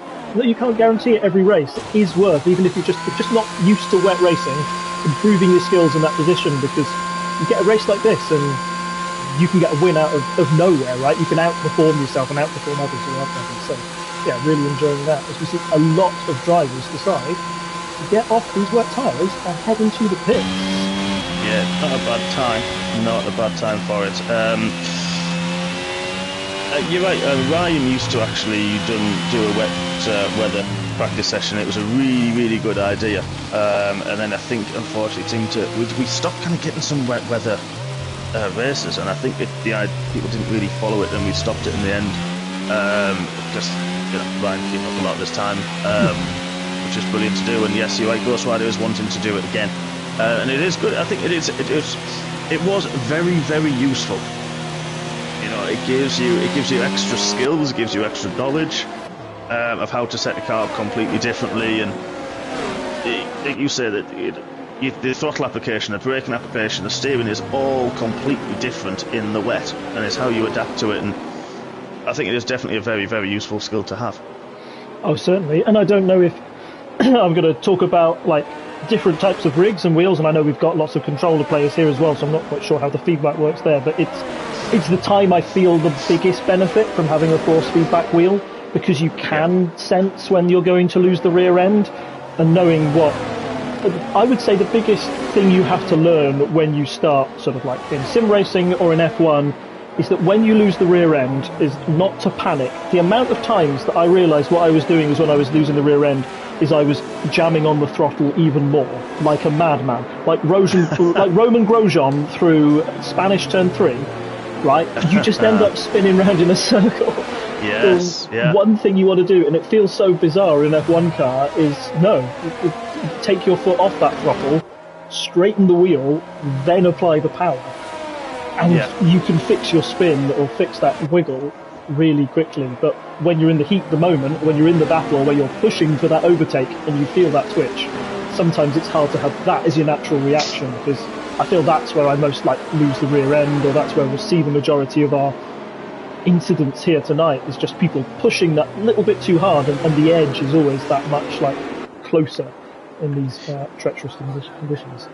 you can't guarantee at every race. It is worth, even if you're just not used to wet racing, improving your skills in that position, because you get a race like this and you can get a win out of nowhere, right? You can outperform yourself and outperform others who aren't others. So yeah, really enjoying that as we see a lot of drivers decide to get off these wet tyres and head into the pits. Yeah, not a bad time. Not a bad time for it. You're right, Ryan used to actually do a wet weather practice session. It was a really, really good idea. And then I think, unfortunately, it seemed we stopped kind of getting some wet weather races, and I think people didn't really follow it, and we stopped it in the end. Just Ryan came up a lot this time, which is brilliant to do. And yes, you're right, Ghost Rider is wanting to do it again, and it is good. I think it was very, very useful. It gives you extra skills, it gives you extra knowledge of how to set the car up completely differently, and you say that the throttle application, the braking application, the steering is all completely different in the wet, and it's how you adapt to it. And I think it is definitely a very, very useful skill to have. Oh, certainly. And I don't know if I'm going to talk about like different types of rigs and wheels, and I know we've got lots of controller players here as well, so I'm not quite sure how the feedback works there, but it's the time I feel the biggest benefit from having a force feedback wheel, because you can sense when you're going to lose the rear end, and knowing what I would say the biggest thing you have to learn when you start sort of like in sim racing or in F1 is that when you lose the rear end is not to panic. The amount of times that I realised what I was doing is when I was losing the rear end is I was jamming on the throttle even more, like a madman, like Roman Grosjean through Spanish turn 3, right? You just end up spinning round in a circle. Yes, yeah. One thing you want to do, and it feels so bizarre in an F1 car, is take your foot off that throttle, straighten the wheel, then apply the power. And you can fix your spin or fix that wiggle really quickly. But when you're in the heat, the moment, when you're in the battle, where you're pushing for that overtake and you feel that twitch, sometimes it's hard to have that as your natural reaction, because I feel that's where I most lose the rear end, or that's where we'll see the majority of our incidents here tonight, is just people pushing that little bit too hard, and the edge is always that much closer in these treacherous conditions.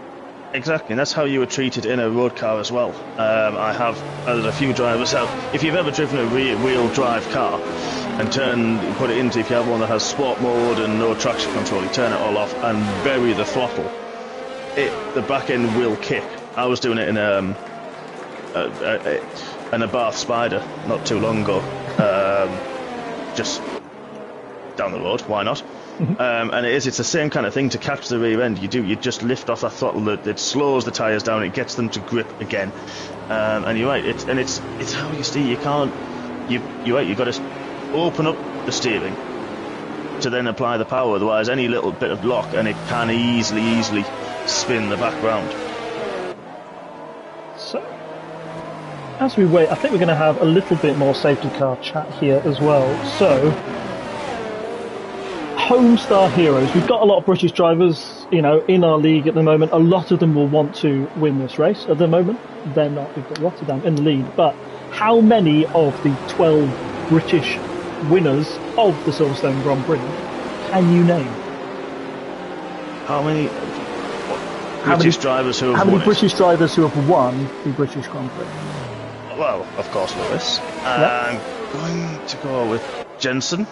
Exactly, and that's how you were treated in a road car as well. There's a few drivers out. If you've ever driven a rear-wheel drive car and put it into, if you have one that has sport mode and no traction control, you turn it all off and bury the throttle, the back end will kick. I was doing it in a Bath Spider not too long ago, just down the road, why not? And it's the same kind of thing. To catch the rear end, you just lift off that throttle, it slows the tyres down, it gets them to grip again, and you're right, it's how you steer. You're right, you've got to open up the steering to then apply the power, otherwise any little bit of lock and it can easily spin the back round. So as we wait, I think we're going to have a little bit more safety car chat here as well. So Homestar Heroes. We've got a lot of British drivers, in our league at the moment. A lot of them will want to win this race at the moment. They're not. We've got Rotterdam in the lead. But how many of the 12 British winners of the Silverstone Grand Prix can you name? How many British drivers who have won? How many British drivers who have won the British Grand Prix? Well, of course, Lewis. I'm going to go with Jensen.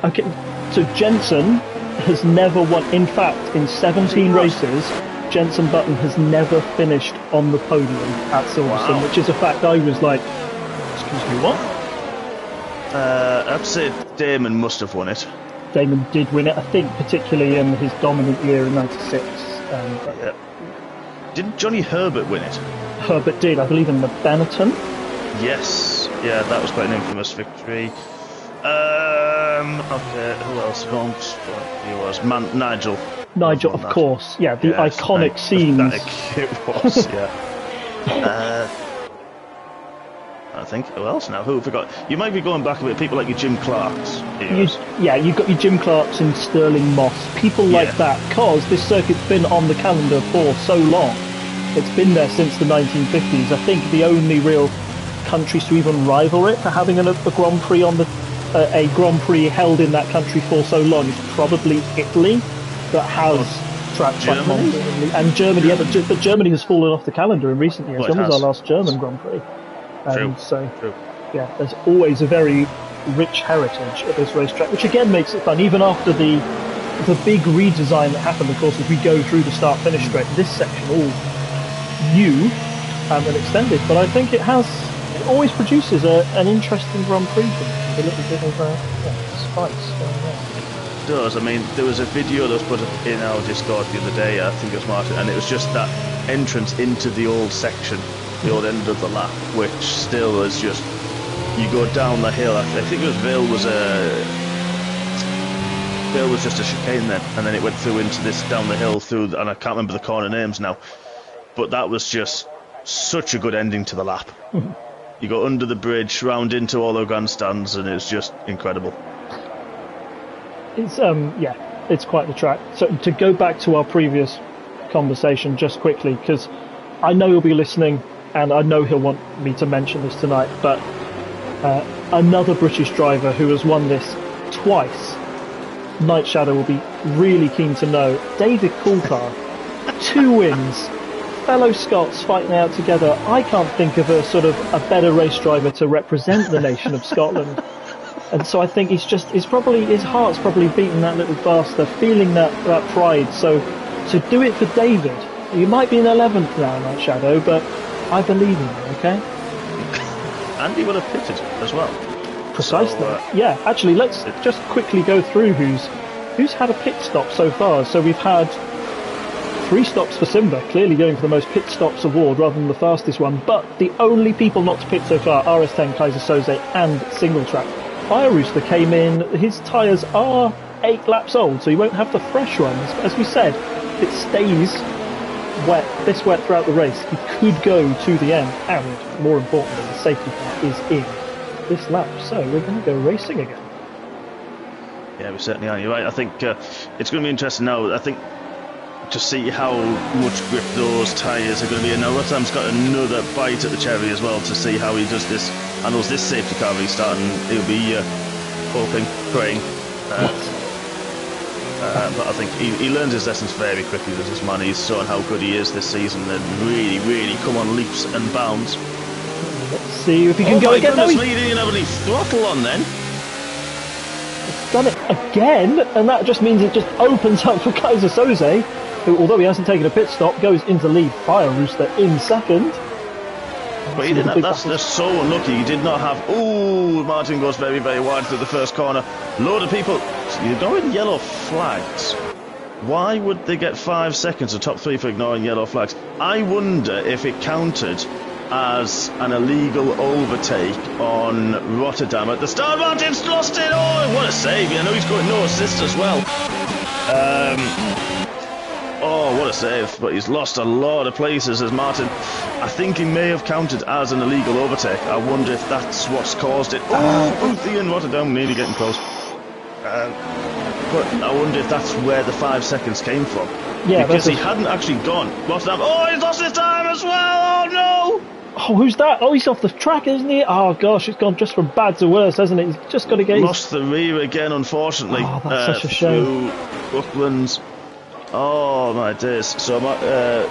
Okay, so Jensen has never won. In fact, in 17 races, Jensen Button has never finished on the podium at Silverstone, which is a fact I was like, excuse me, what? I'd say Damon must have won it. Damon did win it, I think, particularly in his dominant year in '96. Didn't Johnny Herbert win it? Herbert did, I believe, in the Benetton. Yes, yeah, that was quite an infamous victory. Okay, who else? He was Nigel. Nigel, of course. Yeah, the iconic scenes. It was, yeah. I think, who else now? Who forgot? You might be going back a bit, people like your Jim Clarks. You've got your Jim Clarks and Sterling Moss, people like that, because this circuit's been on the calendar for so long. It's been there since the 1950s. I think the only real countries to even rival it for having a Grand Prix on a Grand Prix held in that country for so long is probably Italy, that has tracks like Monza and Germany. Yeah, but Germany has fallen off the calendar in recent years. When was our last German Grand Prix? True. Yeah, there's always a very rich heritage at this racetrack, which again makes it fun. Even after the big redesign that happened, of course, as we go through the start-finish straight, this section all new and extended. But I think it always produces an interesting Grand Prix with a little bit of spice going on. does. I mean, there was a video that was put up in our Discord the other day, I think it was Martin, and it was just that entrance into the old section, the old end of the lap, which still is just, you go down the hill. I think it was Vale was just a chicane then, and then it went through into this down the hill through, and I can't remember the corner names now, but that was just such a good ending to the lap. You go under the bridge, round into all the grandstands, and it's just incredible. It's it's quite the track. So to go back to our previous conversation just quickly, because I know he'll be listening, and I know he'll want me to mention this tonight, but another British driver who has won this twice, Night Shadow will be really keen to know. David Coulthard, 2 wins, fellow Scots fighting out together. I can't think of a better race driver to represent the nation of Scotland. And so I think his heart's probably beating that little bastard, feeling that pride. So to do it for David, you might be in 11th now, Night Shadow, but I believe in you, okay? And he would have pitted as well. Precisely. So, yeah, actually, let's just quickly go through who's had a pit stop so far. So we've had 3 stops for Simba, clearly going for the most pit stops award rather than the fastest one. But the only people not to pit so far, RS10, Kaiser Soze and Single Track. Fire Rooster came in, his tyres are 8 laps old, so he won't have the fresh ones. But as we said, if it stays this wet throughout the race, he could go to the end, and more importantly, the safety car is in this lap, so we're going to go racing again. Yeah, we certainly are. You're right. I think it's going to be interesting now. I think to see how much grip those tyres are going to be. And now Rotham's got another bite at the cherry as well to see how he does this, handles this safety car restart, and he'll be hoping, praying. But I think he learns his lessons very quickly, does this man. He's shown how good he is this season and really, really come on leaps and bounds. Let's see if he can go again. Oh my goodness me, he didn't have any throttle on then. He's done it again, and that just means it just opens up for Kaiser Soze, who, although he hasn't taken a pit stop, goes into lead. Fire Rooster in second. But he didn't have, that's so unlucky. He did not have. Ooh, Martin goes very, very wide through the first corner. Load of people. Ignoring yellow flags. Why would they get 5 seconds of top 3 for ignoring yellow flags? I wonder if it counted as an illegal overtake on Rotterdam at the start. Martin's lost it. Oh, what a save. I know he's got no assist as well. Oh, what a save. But he's lost a lot of places as Martin. I think he may have counted as an illegal overtake. I wonder if that's what's caused it. Oh, Boothie and Rotterdam nearly getting close. But I wonder if that's where the 5 seconds came from. Yeah, because he hadn't actually gone. Rotterdam. Oh, he's lost his time as well. Oh, no. Oh, who's that? Oh, he's off the track, isn't he? Oh, gosh, it's gone just from bad to worse, hasn't it? He's just got to get... Lost the rear again, unfortunately. Oh, that's such a shame. Through Bucklands. Oh, my days. So,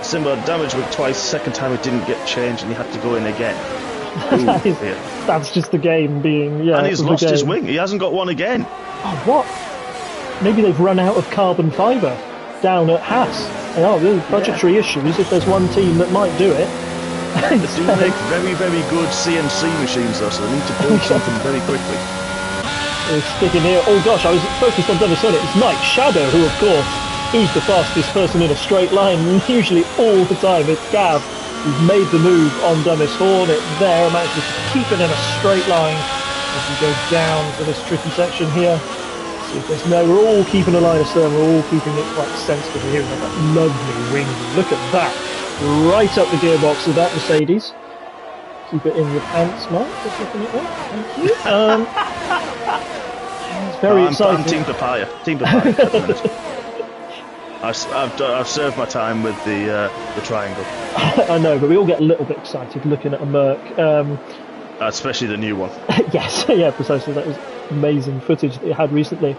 Simba damaged with twice. Second time it didn't get changed and he had to go in again. Ooh, that's just the game being... Yeah, and he's lost his wing. He hasn't got one again. Oh, what? Maybe they've run out of carbon fibre down at Haas. There's budgetary issues if there's one team that might do it. They do make very, very good CNC machines though, so they need to build something very quickly. It's sticking here. Oh gosh, I was focused on Dennis Horn. It's Night Shadow, who of course, who's the fastest person in a straight line? Usually all the time it's Gav who's made the move on Dennis Horn. It's there, manages to keep it in a straight line as we go down to this tricky section here. We're all keeping a line of stern, we're all keeping it quite sensitive here. We've got that lovely wing. Look at that. Right up the gearbox of that Mercedes. Keep it in your pants, Mark. Just looking at that. Thank you. It's very exciting. I'm Team Papaya. Team Papaya. I've served my time with the triangle. I know, but we all get a little bit excited looking at a Merc. Especially the new one. Yes, yeah, precisely. That was amazing footage that you had recently.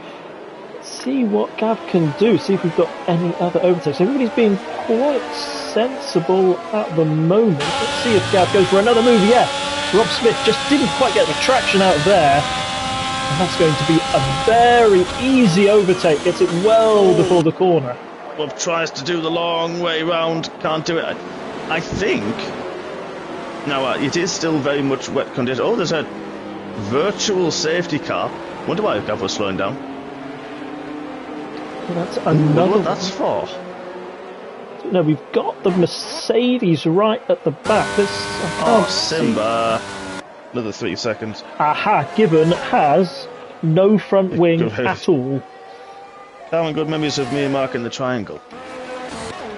See what Gav can do. See if we've got any other overtakes. Everybody's being quite sensible at the moment. Let's see if Gav goes for another move. Yeah, Rob Smith just didn't quite get the traction out of there. And that's going to be a very easy overtake. Gets it well before the corner. Rob tries to do the long way round. Can't do it. I think... Now, it is still very much wet condition. Oh, there's a virtual safety car. Wonder why Gav was slowing down. That's Wonder another what that's for. No, we've got the Mercedes right at the back. I can't Simba. Another 3 seconds. Aha, Gibbon has no front wing at all. Having good memories of me and Mark in the triangle.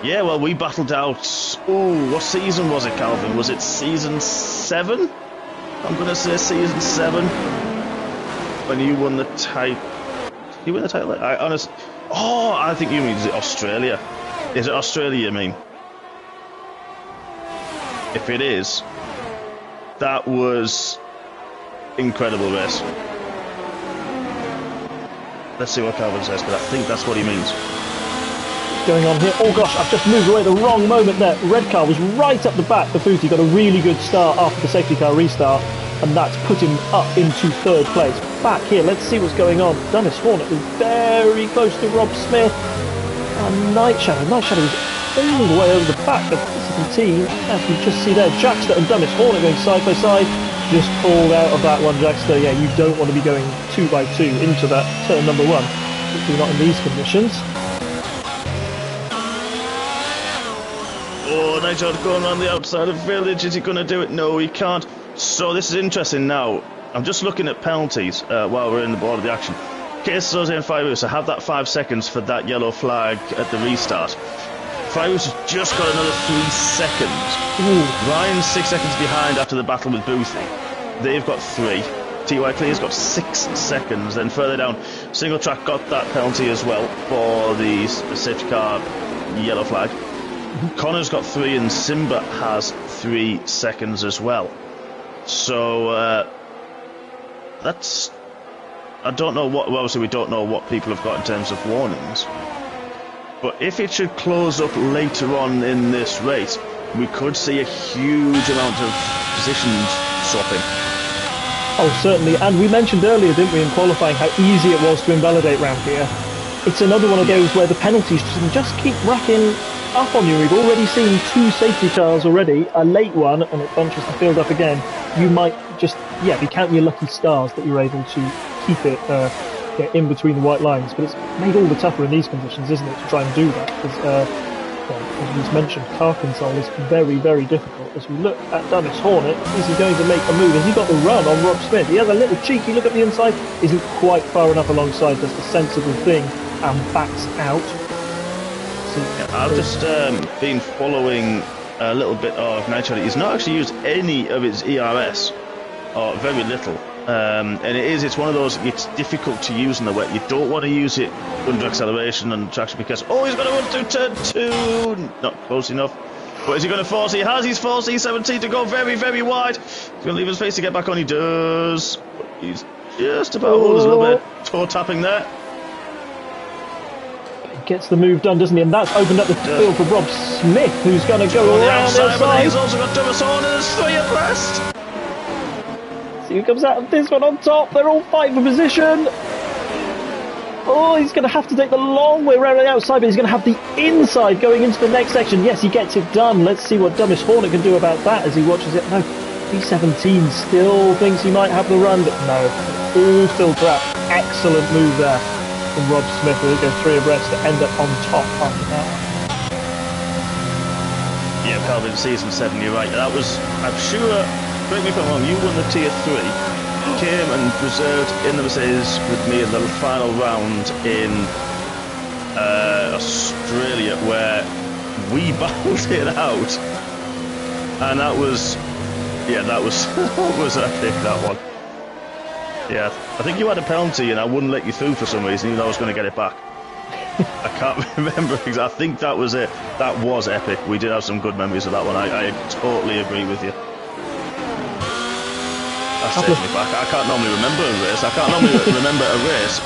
Yeah, well, we battled out... Ooh, what season was it, Calvin? Was it season 7? I'm going to say season 7. When you won the title... You win the title? I think you mean, is it Australia? Is it Australia, you mean? If it is, that was incredible race. Let's see what Calvin says, but I think that's what he means. Going on here. Oh gosh, I've just moved away at the wrong moment there. Red car was right up the back. The Futi got a really good start after the safety car restart, and that's put him up into 3rd place. Back here, let's see what's going on. Dennis Hornet is very close to Rob Smith. And Night Shadow is all the way over the back of the team. As you just see there, Jackster and Dennis Hornet going side by side. Just pulled out of that one, Jackster. Yeah, you don't want to be going 2 by 2 into that turn number 1. Particularly not in these conditions. Oh, Night Shadow going around the outside of Village. Is he going to do it? No, he can't. So this is interesting now. I'm just looking at penalties while we're in the ball of the action. Case Jose and Fyrus have that 5 seconds for that yellow flag at the restart. Fyrus has just got another 3 seconds. Ooh. Ryan's 6 seconds behind after the battle with Boothie. They've got 3. T.Y. Clear's got 6 seconds. Then further down, Single Track got that penalty as well for the safety car yellow flag. Connor's got 3 and Simba has 3 seconds as well. So that's... I don't know what... Well, obviously we don't know what people have got in terms of warnings. But if it should close up later on in this race, we could see a huge amount of position swapping. Oh, certainly. And we mentioned earlier, didn't we, in qualifying, how easy it was to invalidate round here. It's another one of those where the penalties just keep racking up on you. We've already seen 2 safety cars already, a late one, and it bunches the field up again. You might just, be counting your lucky stars that you're able to keep it in between the white lines. But it's made all the tougher in these conditions, isn't it, to try and do that? Because, as we mentioned, car control is very, very difficult. As we look at Dennis Hornet, is he going to make a move? Has he got the run on Rob Smith? He has a little cheeky look at the inside, isn't quite far enough alongside, does the sensible thing, and backs out. I've just been following a little bit of Night Shadow. He's not actually used any of his ERS, or very little. And it's one of those, it's difficult to use in the wet. You don't want to use it under acceleration and traction because, he's going to run through turn 2. Not close enough. But is he going to force? He has his force E17 to go very, very wide. He's going to leave his face to get back on. He does. He's just about, there's a little bit of toe tapping there. Gets the move done, doesn't he? And that's opened up the field for Rob Smith, who's going to go around the outside. He's also got Thomas Horn and there's 3 abreast. See who comes out of this one on top. They're all fighting for position. Oh, he's going to have to take the long way around the outside, but he's going to have the inside going into the next section. Yes, he gets it done. Let's see what Dumbest Hornet can do about that as he watches it. No, B17 still thinks he might have the run, but no, all still trapped. Excellent move there from Rob Smith. We'll go 3 abreast to end up on top after that. Yeah, Calvin, season 7, you're right. That was, I'm sure, correct me if I'm wrong, you won the tier 3, came and reserved in the Mercedes with me in the final round in Australia, where we battled it out. And that was, that was, was epic, that one. Yeah, I think you had a penalty and I wouldn't let you through for some reason, even though I was going to get it back. I can't remember exactly. I think that was it. That was epic. We did have some good memories of that one. I totally agree with you. That's taking me back. I can't normally remember a race. I can't normally remember a race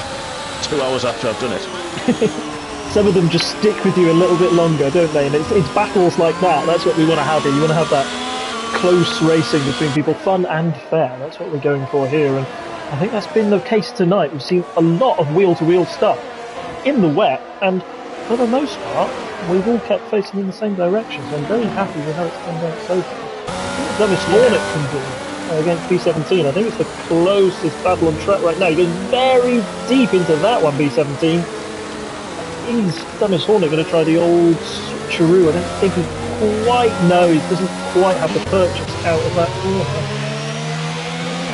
2 hours after I've done it. Some of them just stick with you a little bit longer, don't they? And it's battles like that. That's what we want to have here. You want to have that close racing between people, fun and fair. That's what we're going for here. And I think that's been the case tonight. We've seen a lot of wheel-to-wheel stuff in the wet, and for the most part, we've all kept facing in the same direction. So I'm very happy with how it's turned out so far. What Dumbest Hornet can do against B17. I think it's the closest battle on track right now. He goes very deep into that one, B17. Is Thomas Horner going to try the old switcheroo? I don't think he quite knows. He doesn't quite have the purchase out of that corner.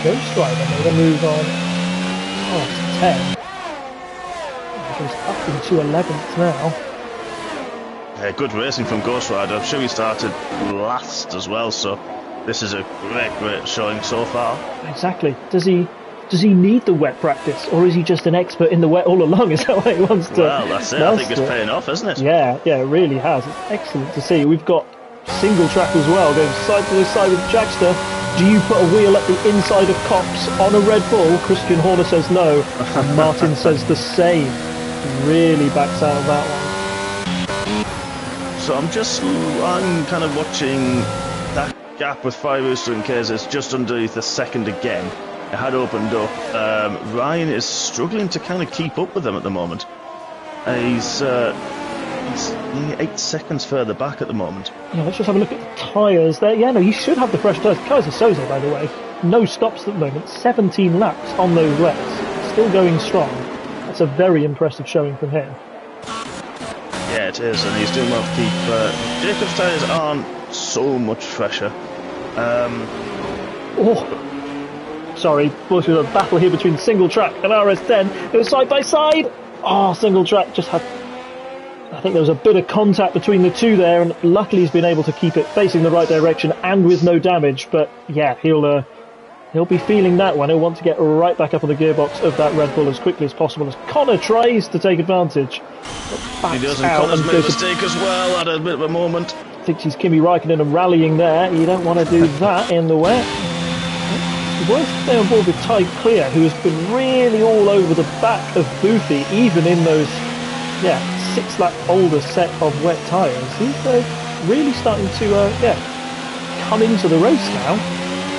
Ghost Rider made a move on past 10. He's up into 11th now. Yeah, good racing from Ghost Rider. I'm sure he started last as well, so this is a great showing so far. Exactly. Does he need the wet practice, or is he just an expert in the wet all along? Is that what he wants to? Well, that's it. I think it's paying off, isn't it? Yeah, it really has. It's excellent to see. We've got single track as well, going side to side with Jackster. Do you put a wheel at the inside of Cops on a Red Bull? Christian Horner says no, and Martin says the same. Really backs out of that one. So I'm kind of watching that gap with 5 Rooster and Kez. It's just underneath the second again. It had opened up. Ryan is struggling to kind of keep up with them at the moment. He's nearly 8 seconds further back at the moment. Yeah, let's just have a look at the tyres there. Yeah, no, you should have the fresh tyres. Kaiser Soze, by the way, no stops at the moment. 17 laps on those wets. Still going strong. That's a very impressive showing from him. Yeah, it is, and he's doing well to keep... Jacob's tyres aren't so much fresher. Sorry, boys, there's a battle here between Single Track and RS10. It was side by side. Single Track just had... I think there was a bit of contact between the two there, and luckily he's been able to keep it facing the right direction and with no damage. But yeah, he'll be feeling that one. He'll want to get right back up on the gearbox of that Red Bull as quickly as possible as Connor tries to take advantage. He does, and Connor's made a mistake as well, had a bit of a moment. Thinks he's Kimi Raikkonen and rallying there. You don't want to do that in the wet. Worth staying on board with Ty Clear, who has been really all over the back of Boothie, even in those 6-lap older set of wet tyres. He's really starting to come into the race now.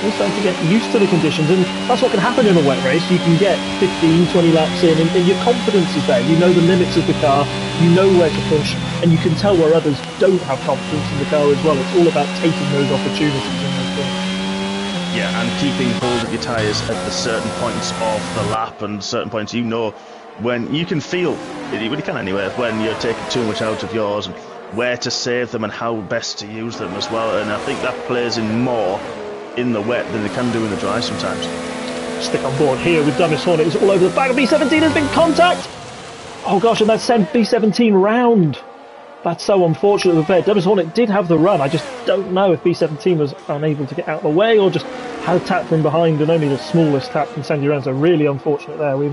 He's starting to get used to the conditions, and that's what can happen in a wet race. You can get 15, 20 laps in, and your confidence is there. You know the limits of the car, you know where to push, and you can tell where others don't have confidence in the car as well. It's all about taking those opportunities in those things. Yeah, and keeping hold of your tyres at the certain points of the lap, and certain points when you can feel, you can anyway, when you're taking too much out of yours, and where to save them and how best to use them as well. And I think that plays in more in the wet than they can do in the dry sometimes. Stick on board here with Dennis Hornet. It's all over the back of B17. There's been contact. Oh gosh, and that sent B17 round. That's so unfortunate of the fair. Dennis Hornet did have the run. I just don't know if B17 was unable to get out of the way or just had a tap from behind, and only the smallest tap can send you around. So really unfortunate there. We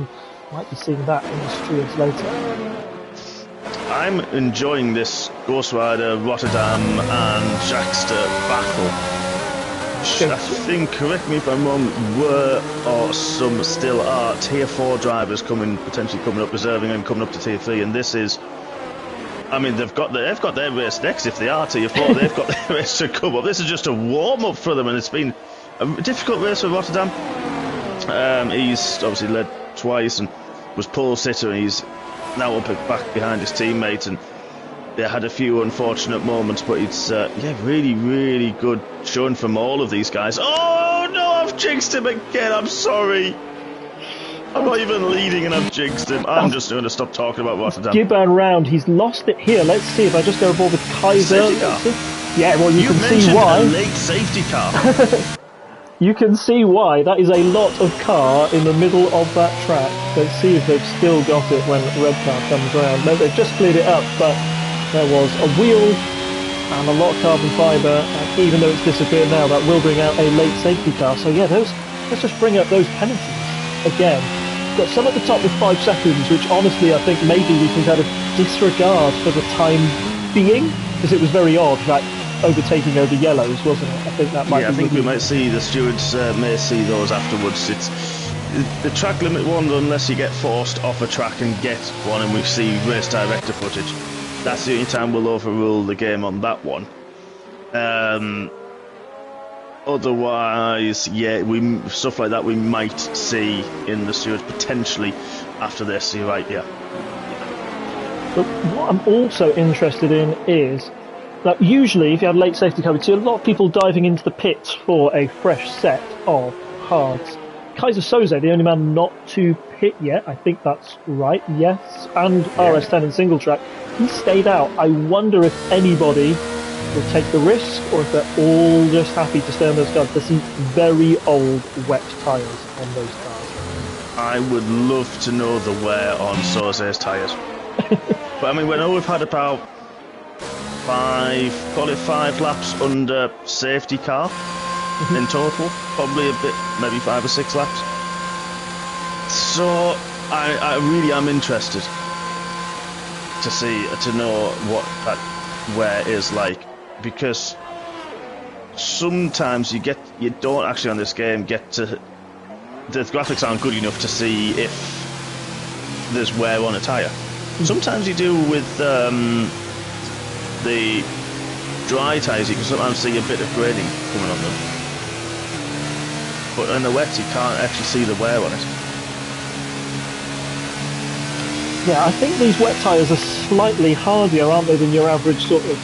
might be seeing that in the streets later. I'm enjoying this Ghost Rider, Rotterdam and Jackster battle. I think, correct me if I'm wrong, or some still are Tier 4 drivers potentially coming up, reserving and coming up to Tier 3, and this is... I mean, they've got their race next. If they are Tier 4, they've got their race to come up. This is just a warm-up for them, and it's been a difficult race for Rotterdam. He's obviously led twice and was pole sitter, and he's now up back behind his teammate, and they had a few unfortunate moments, but it's really, really good showing from all of these guys. Oh no, I've jinxed him again. I'm sorry. I'm not even leading and I've jinxed him. I'm just going to stop talking about Rotterdam. Gibbon round, he's lost it here. Let's see if I just go aboard with Kaiser. Yeah, well, you can see why. A late safety car. You can see why. That is a lot of car in the middle of that track. Let's see if they've still got it when red car comes round. No, they've just cleared it up, but there was a wheel and a lot of carbon fibre. Even though it's disappeared now, that will bring out a late safety car. So yeah, let's just bring up those penalties again. Got some at the top with 5 seconds, which honestly I think maybe we can kind of disregard for the time being, because it was very odd, that overtaking over yellows, wasn't it? I think that might be... I think we might see, the stewards may see those afterwards. It's the track limit one, unless you get forced off a track and get one, and we see race director footage. That's the only time we'll overrule the game on that one. Otherwise, yeah, stuff like that we might see in the stewards potentially after this. You're right, yeah. But what I'm also interested in is that usually if you have late safety car, you see a lot of people diving into the pits for a fresh set of hards. Kaiser Soze, the only man not to pit yet. I think that's right. Yes, and RS10 and single track. He stayed out. I wonder if anybody will take the risk, or if they're all just happy to stay on those cars. There's some very old wet tyres on those cars. I would love to know the wear on Soze's tyres. But I mean, we know we've had about 5 laps under safety car in total. Probably a bit, maybe 5 or 6 laps. So I really am interested to know what that wear is like, because sometimes you don't actually on this game get to, the graphics aren't good enough to see if there's wear on a tyre. Sometimes you do with the dry tyres, you can sometimes see a bit of grading coming on them. But in the wet you can't actually see the wear on it. Yeah, I think these wet tyres are slightly hardier, aren't they, than your average sort of...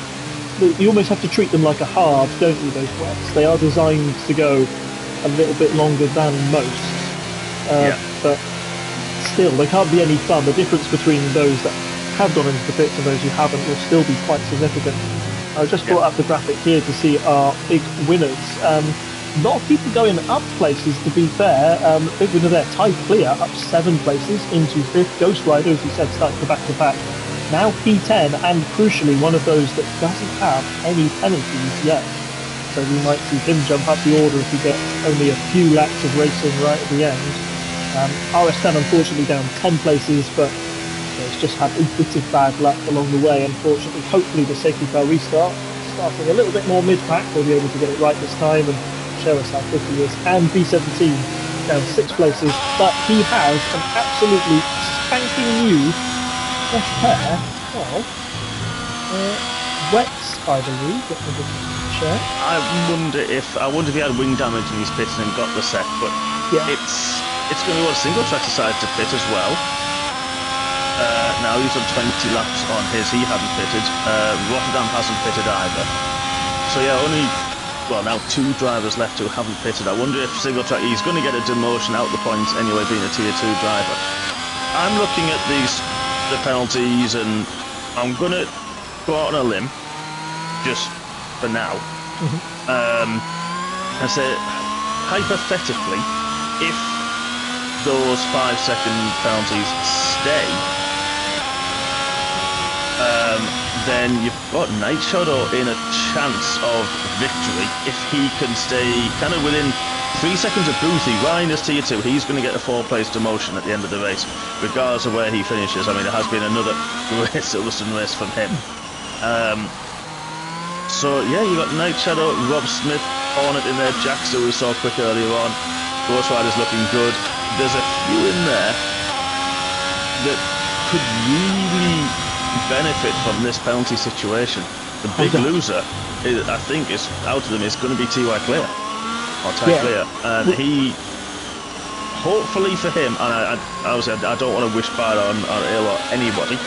You almost have to treat them like a hard, don't you, those wets? They are designed to go a little bit longer than most. But still, there can't be any fun. The difference between those that have gone into the pits and those who haven't will still be quite significant. I just brought up the graphic here to see our big winners. A lot of people going up places, to be fair. Big winner there, Ty Clear, up 7 places into 5th. Ghost Rider, as we said, starting to back-to-back. Now P10, and crucially, one of those that doesn't have any penalties yet. So we might see him jump up the order if we get only a few laps of racing right at the end. RS10, unfortunately, down 10 places, but it's just had a bit of bad luck along the way, unfortunately. Hopefully the safety car restart, starting a little bit more mid-pack, we'll be able to get it right this time and show us how quick he is. And B17 down 6 places, but he has an absolutely spanking new fresh pair of wets, I believe. Let me just check. I wonder if he had wing damage in his pits and got the set, but it's going to be what single track decided to pit as well. Now he's on 20 laps on his. He hadn't pitted. Rotterdam hasn't pitted either. So yeah, now 2 drivers left who haven't pitted. I wonder if single track, he's going to get a demotion out the points anyway, being a tier 2 driver. I'm looking at the penalties, and I'm going to go out on a limb, just for now, and say, hypothetically, if those 5-second penalties stay, then you've got Night Shadow in a chance of victory if he can stay kind of within 3 seconds of Boothie. Ryan is tier 2, he's going to get a 4-place demotion at the end of the race, regardless of where he finishes. I mean, it has been another great Silverstone race from him. So yeah, you got Night Shadow, Rob Smith, Hornet in there, Jax, who we saw quick earlier on. Ghost Rider's looking good. There's a few in there that could really benefit from this penalty situation. The big loser, I think, is out of them is going to be Ty Clear, or Ty Clear, and he, hopefully for him, and I don't want to wish bad on ill or anybody.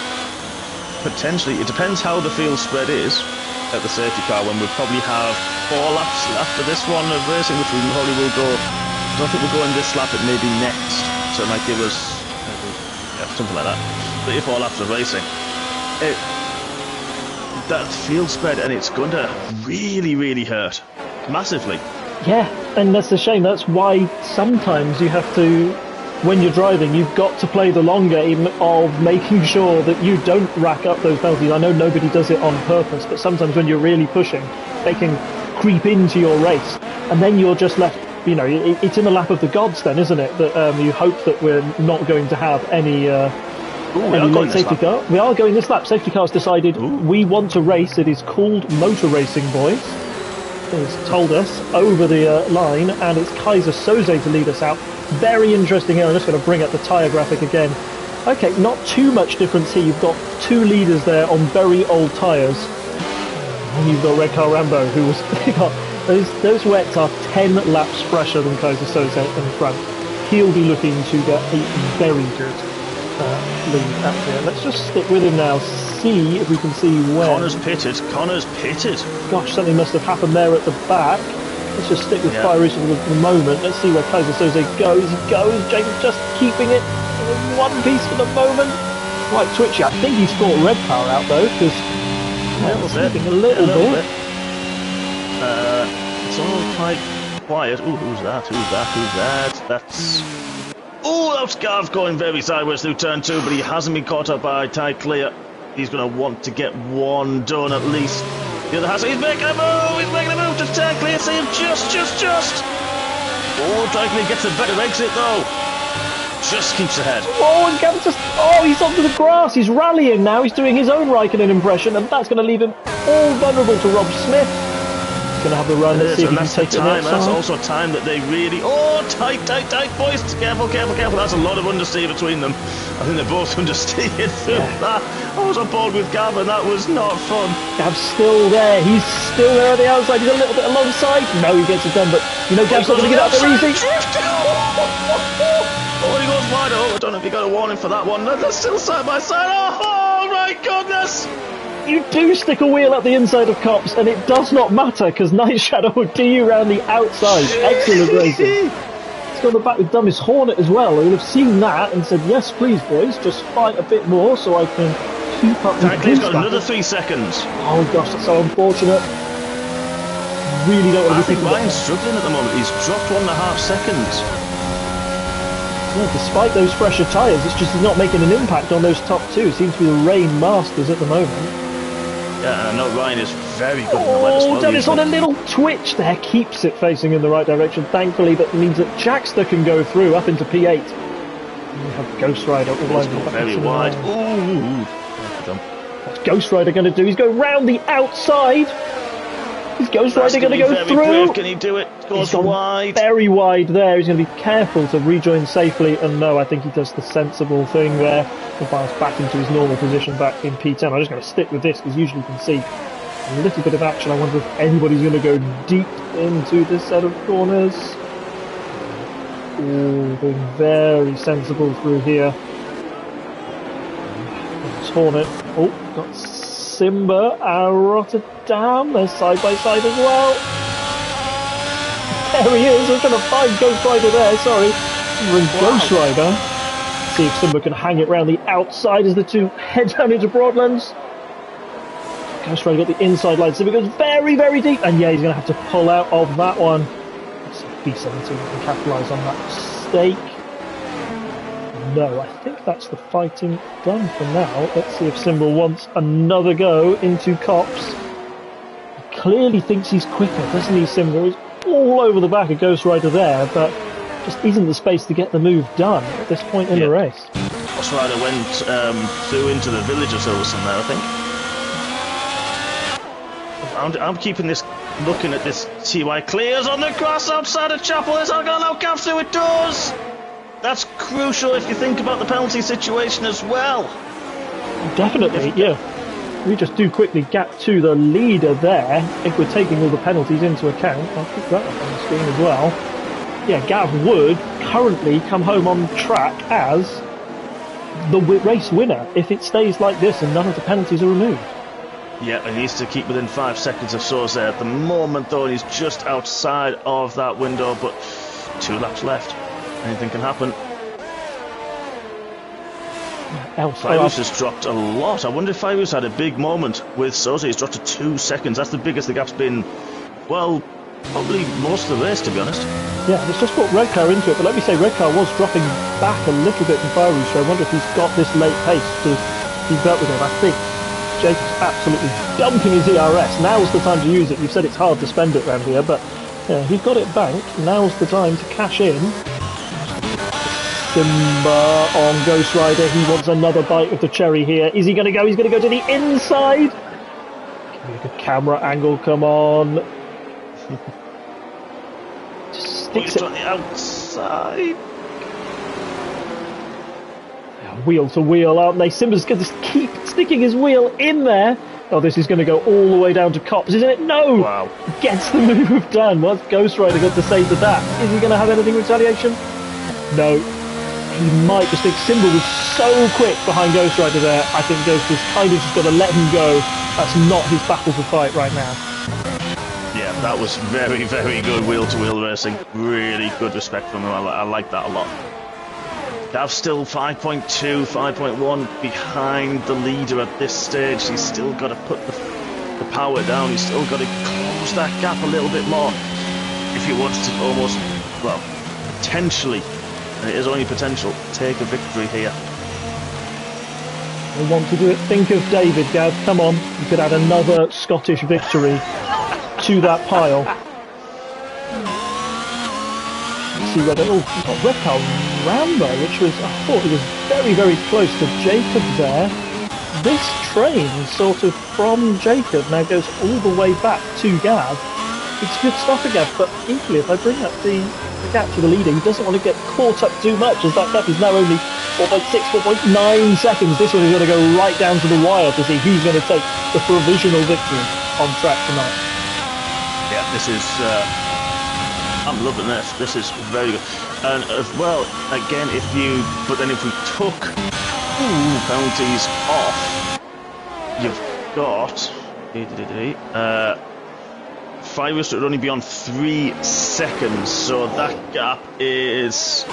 Potentially, it depends how the field spread is at the safety car, when we'll probably have 4 laps after this one of racing, which we probably will go. I don't think we'll go in this lap, it may be next, so it might give us something like that. 3 or 4 laps of racing. That field spread, and it's going to really, really hurt massively. Yeah, and that's a shame. That's why sometimes you have to, when you're driving, you've got to play the long game of making sure that you don't rack up those penalties. I know nobody does it on purpose, but sometimes when you're really pushing, they can creep into your race, and then you're just left, it's in the lap of the gods then, isn't it? That you hope that we're not going to have any late safety car. We are going this lap. Safety car's decided we want to race. It is called motor racing, boys. It's told us over the line, and it's Kaiser Soze to lead us out. Very interesting here. I'm just going to bring up the tyre graphic again. Okay, not too much difference here. You've got 2 leaders there on very old tyres. And you've got Red Car Rambo, who was... those wets are 10 laps fresher than Kaiser Soze in front. He'll be looking to get a very good lead up here. Let's just stick with him now, see if we can see where... Connor's pitted. Gosh, something must have happened there at the back. Let's just stick with Fire Rooster for the moment. Let's see where Kaiser Soze goes. He goes. Jacob's just keeping it in one piece for the moment. Quite twitchy. I think he's caught Red Power out though, because a little bit. It's all quite quiet. Ooh, who's that? That's... Oh, that's Gav going very sideways through turn 2, but he hasn't been caught up by Ty Clear. He's going to want to get one done at least. The other has. He's making a move. Just Ty Clear, see him just. Oh, Ty Clear gets a better exit though. Just keeps ahead. Oh, and Gav just... Oh, he's onto the grass. He's rallying now. He's doing his own Raikkonen impression, and that's going to leave him all vulnerable to Rob Smith. Going to have a run. Let's see if he can take it next That's time. also time that they really... Oh, tight, boys. Careful. That's a lot of understeer between them. I think they're both understeered through that. I was on board with Gav, and that was not fun. Gav's still there. He's still there on the outside. He's a little bit alongside. No, he gets it done, but you know Gav's not going to get out there easy. Oh, he goes wide. Oh, I don't know if he got a warning for that one. They're still side by side. Oh, my goodness. You do stick a wheel up the inside of Cops, and it does not matter, because Night Shadow will do you around the outside. Excellent racing. He's got the back with Dumbest Hornet as well. He'll have seen that and said, yes, please, boys, just fight a bit more so I can keep up with He's got another 3 seconds. Oh, gosh, that's so unfortunate. Really don't want to be thinking Ryan's struggling at the moment. He's dropped 1.5 seconds. Yeah, despite those fresher tyres, it's just he's not making an impact on those top 2. It seems to be the rain masters at the moment. Yeah, and I know Ryan is very good in the wet as well. Dennis on a little twitch there, keeps it facing in the right direction. Thankfully, that means that Jackster can go through up into P8. And we have Ghost Rider all over very wide. Ooh. What's Ghost Rider going to do? He's going round the outside. Is Ghost Rider going to go through? Brave. Can he do it? Goes wide. Very wide there. He's going to be careful to rejoin safely. And no, I think he does the sensible thing there. And bounce back into his normal position back in P10. I'm just going to stick with this because usually you can see a little bit of action. I wonder if anybody's going to go deep into this set of corners. Oh, being very sensible through here. There's Hornet. Oh, got Simba and Rotterdam. They're side by side as well. There he is. I'm trying to find Ghost Rider there. Sorry. Ghost Rider. See if Simba can hang it round the outside as the two head down into Broadlands. Ghost Rider got the inside line. Simba goes very, very deep. And yeah, he's going to have to pull out of that one. Let's see if B17 can capitalise on that mistake. No, I think that's the fighting done for now. Let's see if Simba wants another go into Cops. He clearly thinks he's quicker, doesn't he, Simba? He's all over the back of Ghost Rider there, but just isn't the space to get the move done at this point in the race. Ghost Rider went through into the village of Silverstone there, I think. I'm keeping this, looking at this TY clears on the grass outside of Chapel. It's not going to allow Gav through, it does! That's crucial if you think about the penalty situation as well. Definitely, yeah. We just do quickly gap to the leader there. If we're taking all the penalties into account, I'll put that up on the screen as well. Yeah, Gav would currently come home on track as the race winner if it stays like this and none of the penalties are removed. Yeah, and he needs to keep within 5 seconds of Soze at the moment, though, and he's just outside of that window, but 2 laps left. Anything can happen. Fyrus has dropped a lot. I wonder if Fyrus had a big moment with Soze. He's dropped to 2 seconds. That's the biggest the gap's been, well, probably most of the race, to be honest. Yeah, it's just put Redcar into it, but let me say Redcar was dropping back a little bit from Fyrus, so I wonder if he's got this late pace to keep up with him. I think Jacob's absolutely dumping his ERS. Now's the time to use it. You've said it's hard to spend it around here, but yeah, he's got it banked. Now's the time to cash in. Simba on Ghost Rider. He wants another bite of the cherry here. Is he going to go? He's going to go to the inside. Give me a good camera angle. Come on. Just sticks it on the outside. Wheel to wheel, aren't they? Simba's going to keep sticking his wheel in there. Oh, this is going to go all the way down to Cops, isn't it? No! Wow. Gets the move done. What's Ghost Rider got to say to that? Is he going to have anything retaliation? No. He might just think Simba was so quick behind Ghost Rider there. I think Ghost was kind of just got to let him go. That's not his battle to fight right now. Yeah, That was very, very good wheel-to-wheel racing. Really good respect from him. I like that a lot. Gav's still 5.2, 5.1 behind the leader at this stage. He's still got to put the power down. He's still got to close that gap a little bit more if he wants to almost, well, potentially, and it is only potential, take a victory here. We want to do it. Think of David, Gav. Come on. You could add another Scottish victory to that pile. Let's see whether... Oh, we've got Red Car Rambo, which was... I thought he was very, very close to Jacob there. This train, sort of from Jacob, now goes all the way back to Gav. It's good stuff for Gav, but equally, if I bring up the gap to the leader, he doesn't want to get caught up too much, as that gap is now only 4.6, 4.9 seconds. This one is going to go right down to the wire to see who's going to take the provisional victory on track tonight. Yeah, this is... I'm loving this. This is very good. And as well, again, but then if we took penalties off, you've got... Fibers would only be on 3 seconds, so that gap is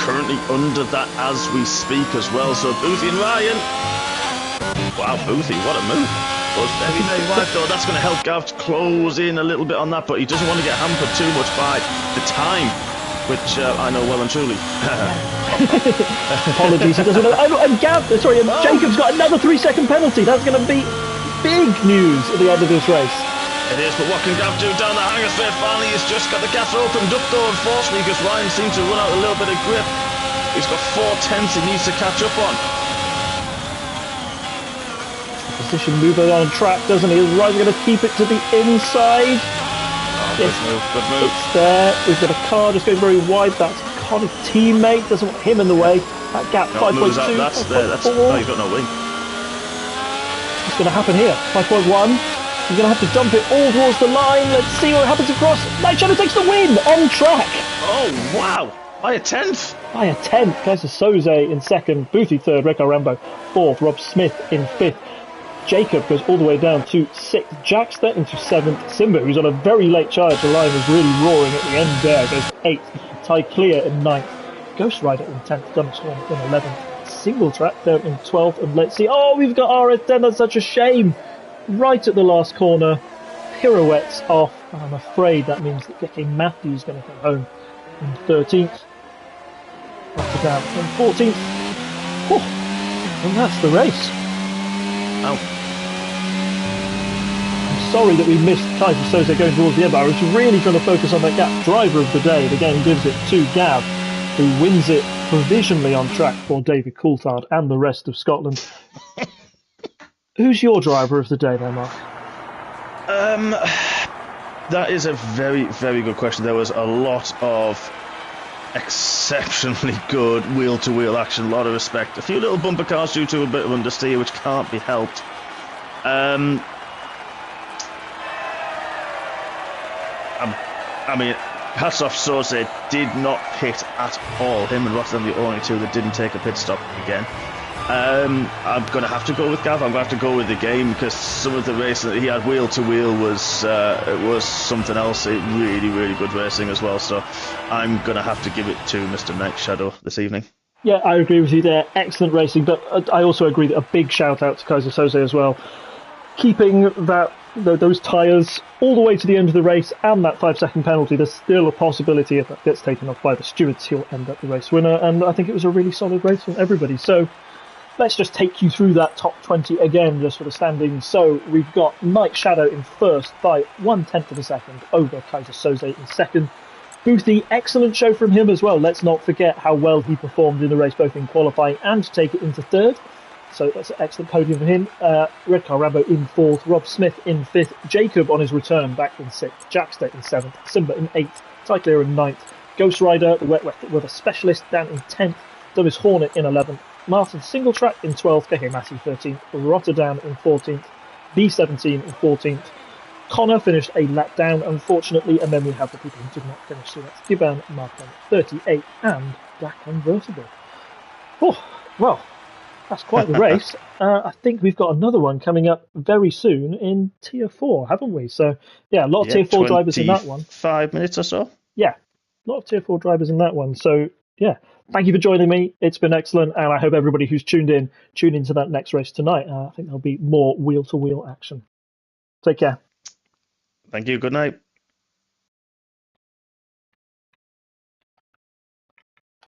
currently under that as we speak as well. So Boothie and Ryan, wow, Boothie, what a move! Was very, very wide though. That's going to help Gav close in a little bit on that, but he doesn't want to get hampered too much by the time, which I know well and truly. Apologies, he doesn't know. And Jacob's got another 3-second penalty. That's going to be big news at the end of this race. It is, but what can Gav do down the hanger straight? Finally, he's just got the gas opened up though, unfortunately, because Ryan seemed to run out a little bit of grip. He's got 4/10 he needs to catch up on. Position mover on track, doesn't he? Is Ryan going to keep it to the inside? Oh, good move, good move. It's there. We've got a car just going very wide. That's Connor's teammate. Doesn't want him in the way. That gap, 5.2. That's there. That's, no, he's got no wing. What's going to happen here? 5.1. He's going to have to dump it all towards the line. Let's see what happens across. Night Shadow takes the win on track. Oh, wow. By a 10th. By a 10th. Kaiser Soze in second. Boothie third. Red Car Rambo fourth. Rob Smith in fifth. Jacob goes all the way down to 6th. Jackster into 7th. Simba, who's on a very late charge. The line was really roaring at the end there. Goes 8th. Ty Clear in 9th. Ghost Rider in 10th. Dunstorm in 11th. Single Track there in 12th. And let's see. Oh, we've got RS10. That's such a shame. Right at the last corner, pirouettes off, and I'm afraid that means that Vicky Matthews is going to come home in 13th. Rotterdam in 14th. Oh, and that's the race. Oh. I'm sorry that we missed Kaiser Soze going towards the end, but I was really trying to focus on that gap. Driver of the day, the game gives it to Gav, who wins it provisionally on track for David Coulthard and the rest of Scotland. Who's your driver of the day there, Mark? That is a very, very good question. There was a lot of exceptionally good wheel-to-wheel action, a lot of respect. A few little bumper cars due to a bit of understeer, which can't be helped. I mean, hats off Soze did not pit at all. Him and Rotterdam the only two that didn't take a pit stop again. I'm going to have to go with Gav. I'm going to have to go with the game because some of the racing that he had wheel to wheel was something else. Really, really good racing as well. So I'm going to have to give it to Mr. Night Shadow this evening. Yeah, I agree with you there. Excellent racing, but I also agree that a big shout out to Kaiser Soze as well. Keeping those tyres all the way to the end of the race and that 5-second penalty, there's still a possibility if that gets taken off by the stewards, he'll end up the race winner. And I think it was a really solid race from everybody. So let's just take you through that top 20 again, just for the standings. So we've got Night Shadow in first by 1/10 of a second over Kaiser Soze in second. Boothie, excellent show from him as well. Let's not forget how well he performed in the race, both in qualifying and to take it into third. So that's an excellent podium for him. Red Car Rambo in fourth. Rob Smith in fifth. Jacob on his return back in sixth. Jackster in seventh. Simba in eighth. Ty Clear in ninth. Ghost Rider, the wet weather specialist, down in 10th. Dummies Hornet in 11th. Martin Singletrack in 12th, KK Massey 13th, Rotterdam in 14th, B17 in 14th. Connor finished a lap down, unfortunately, and then we have the people who did not finish, so that's Giban, Martin 38, and Black Convertible. Oh, well, That's quite the race. I think we've got another one coming up very soon in Tier 4, haven't we? So, yeah, a lot of Tier 4 drivers in that one. 5 minutes or so. Yeah, a lot of Tier 4 drivers in that one. So, yeah, thank you for joining me. It's been excellent, and I hope everybody who's tuned into that next race tonight. I think there'll be more wheel-to-wheel action. Take care. Thank you. Good night.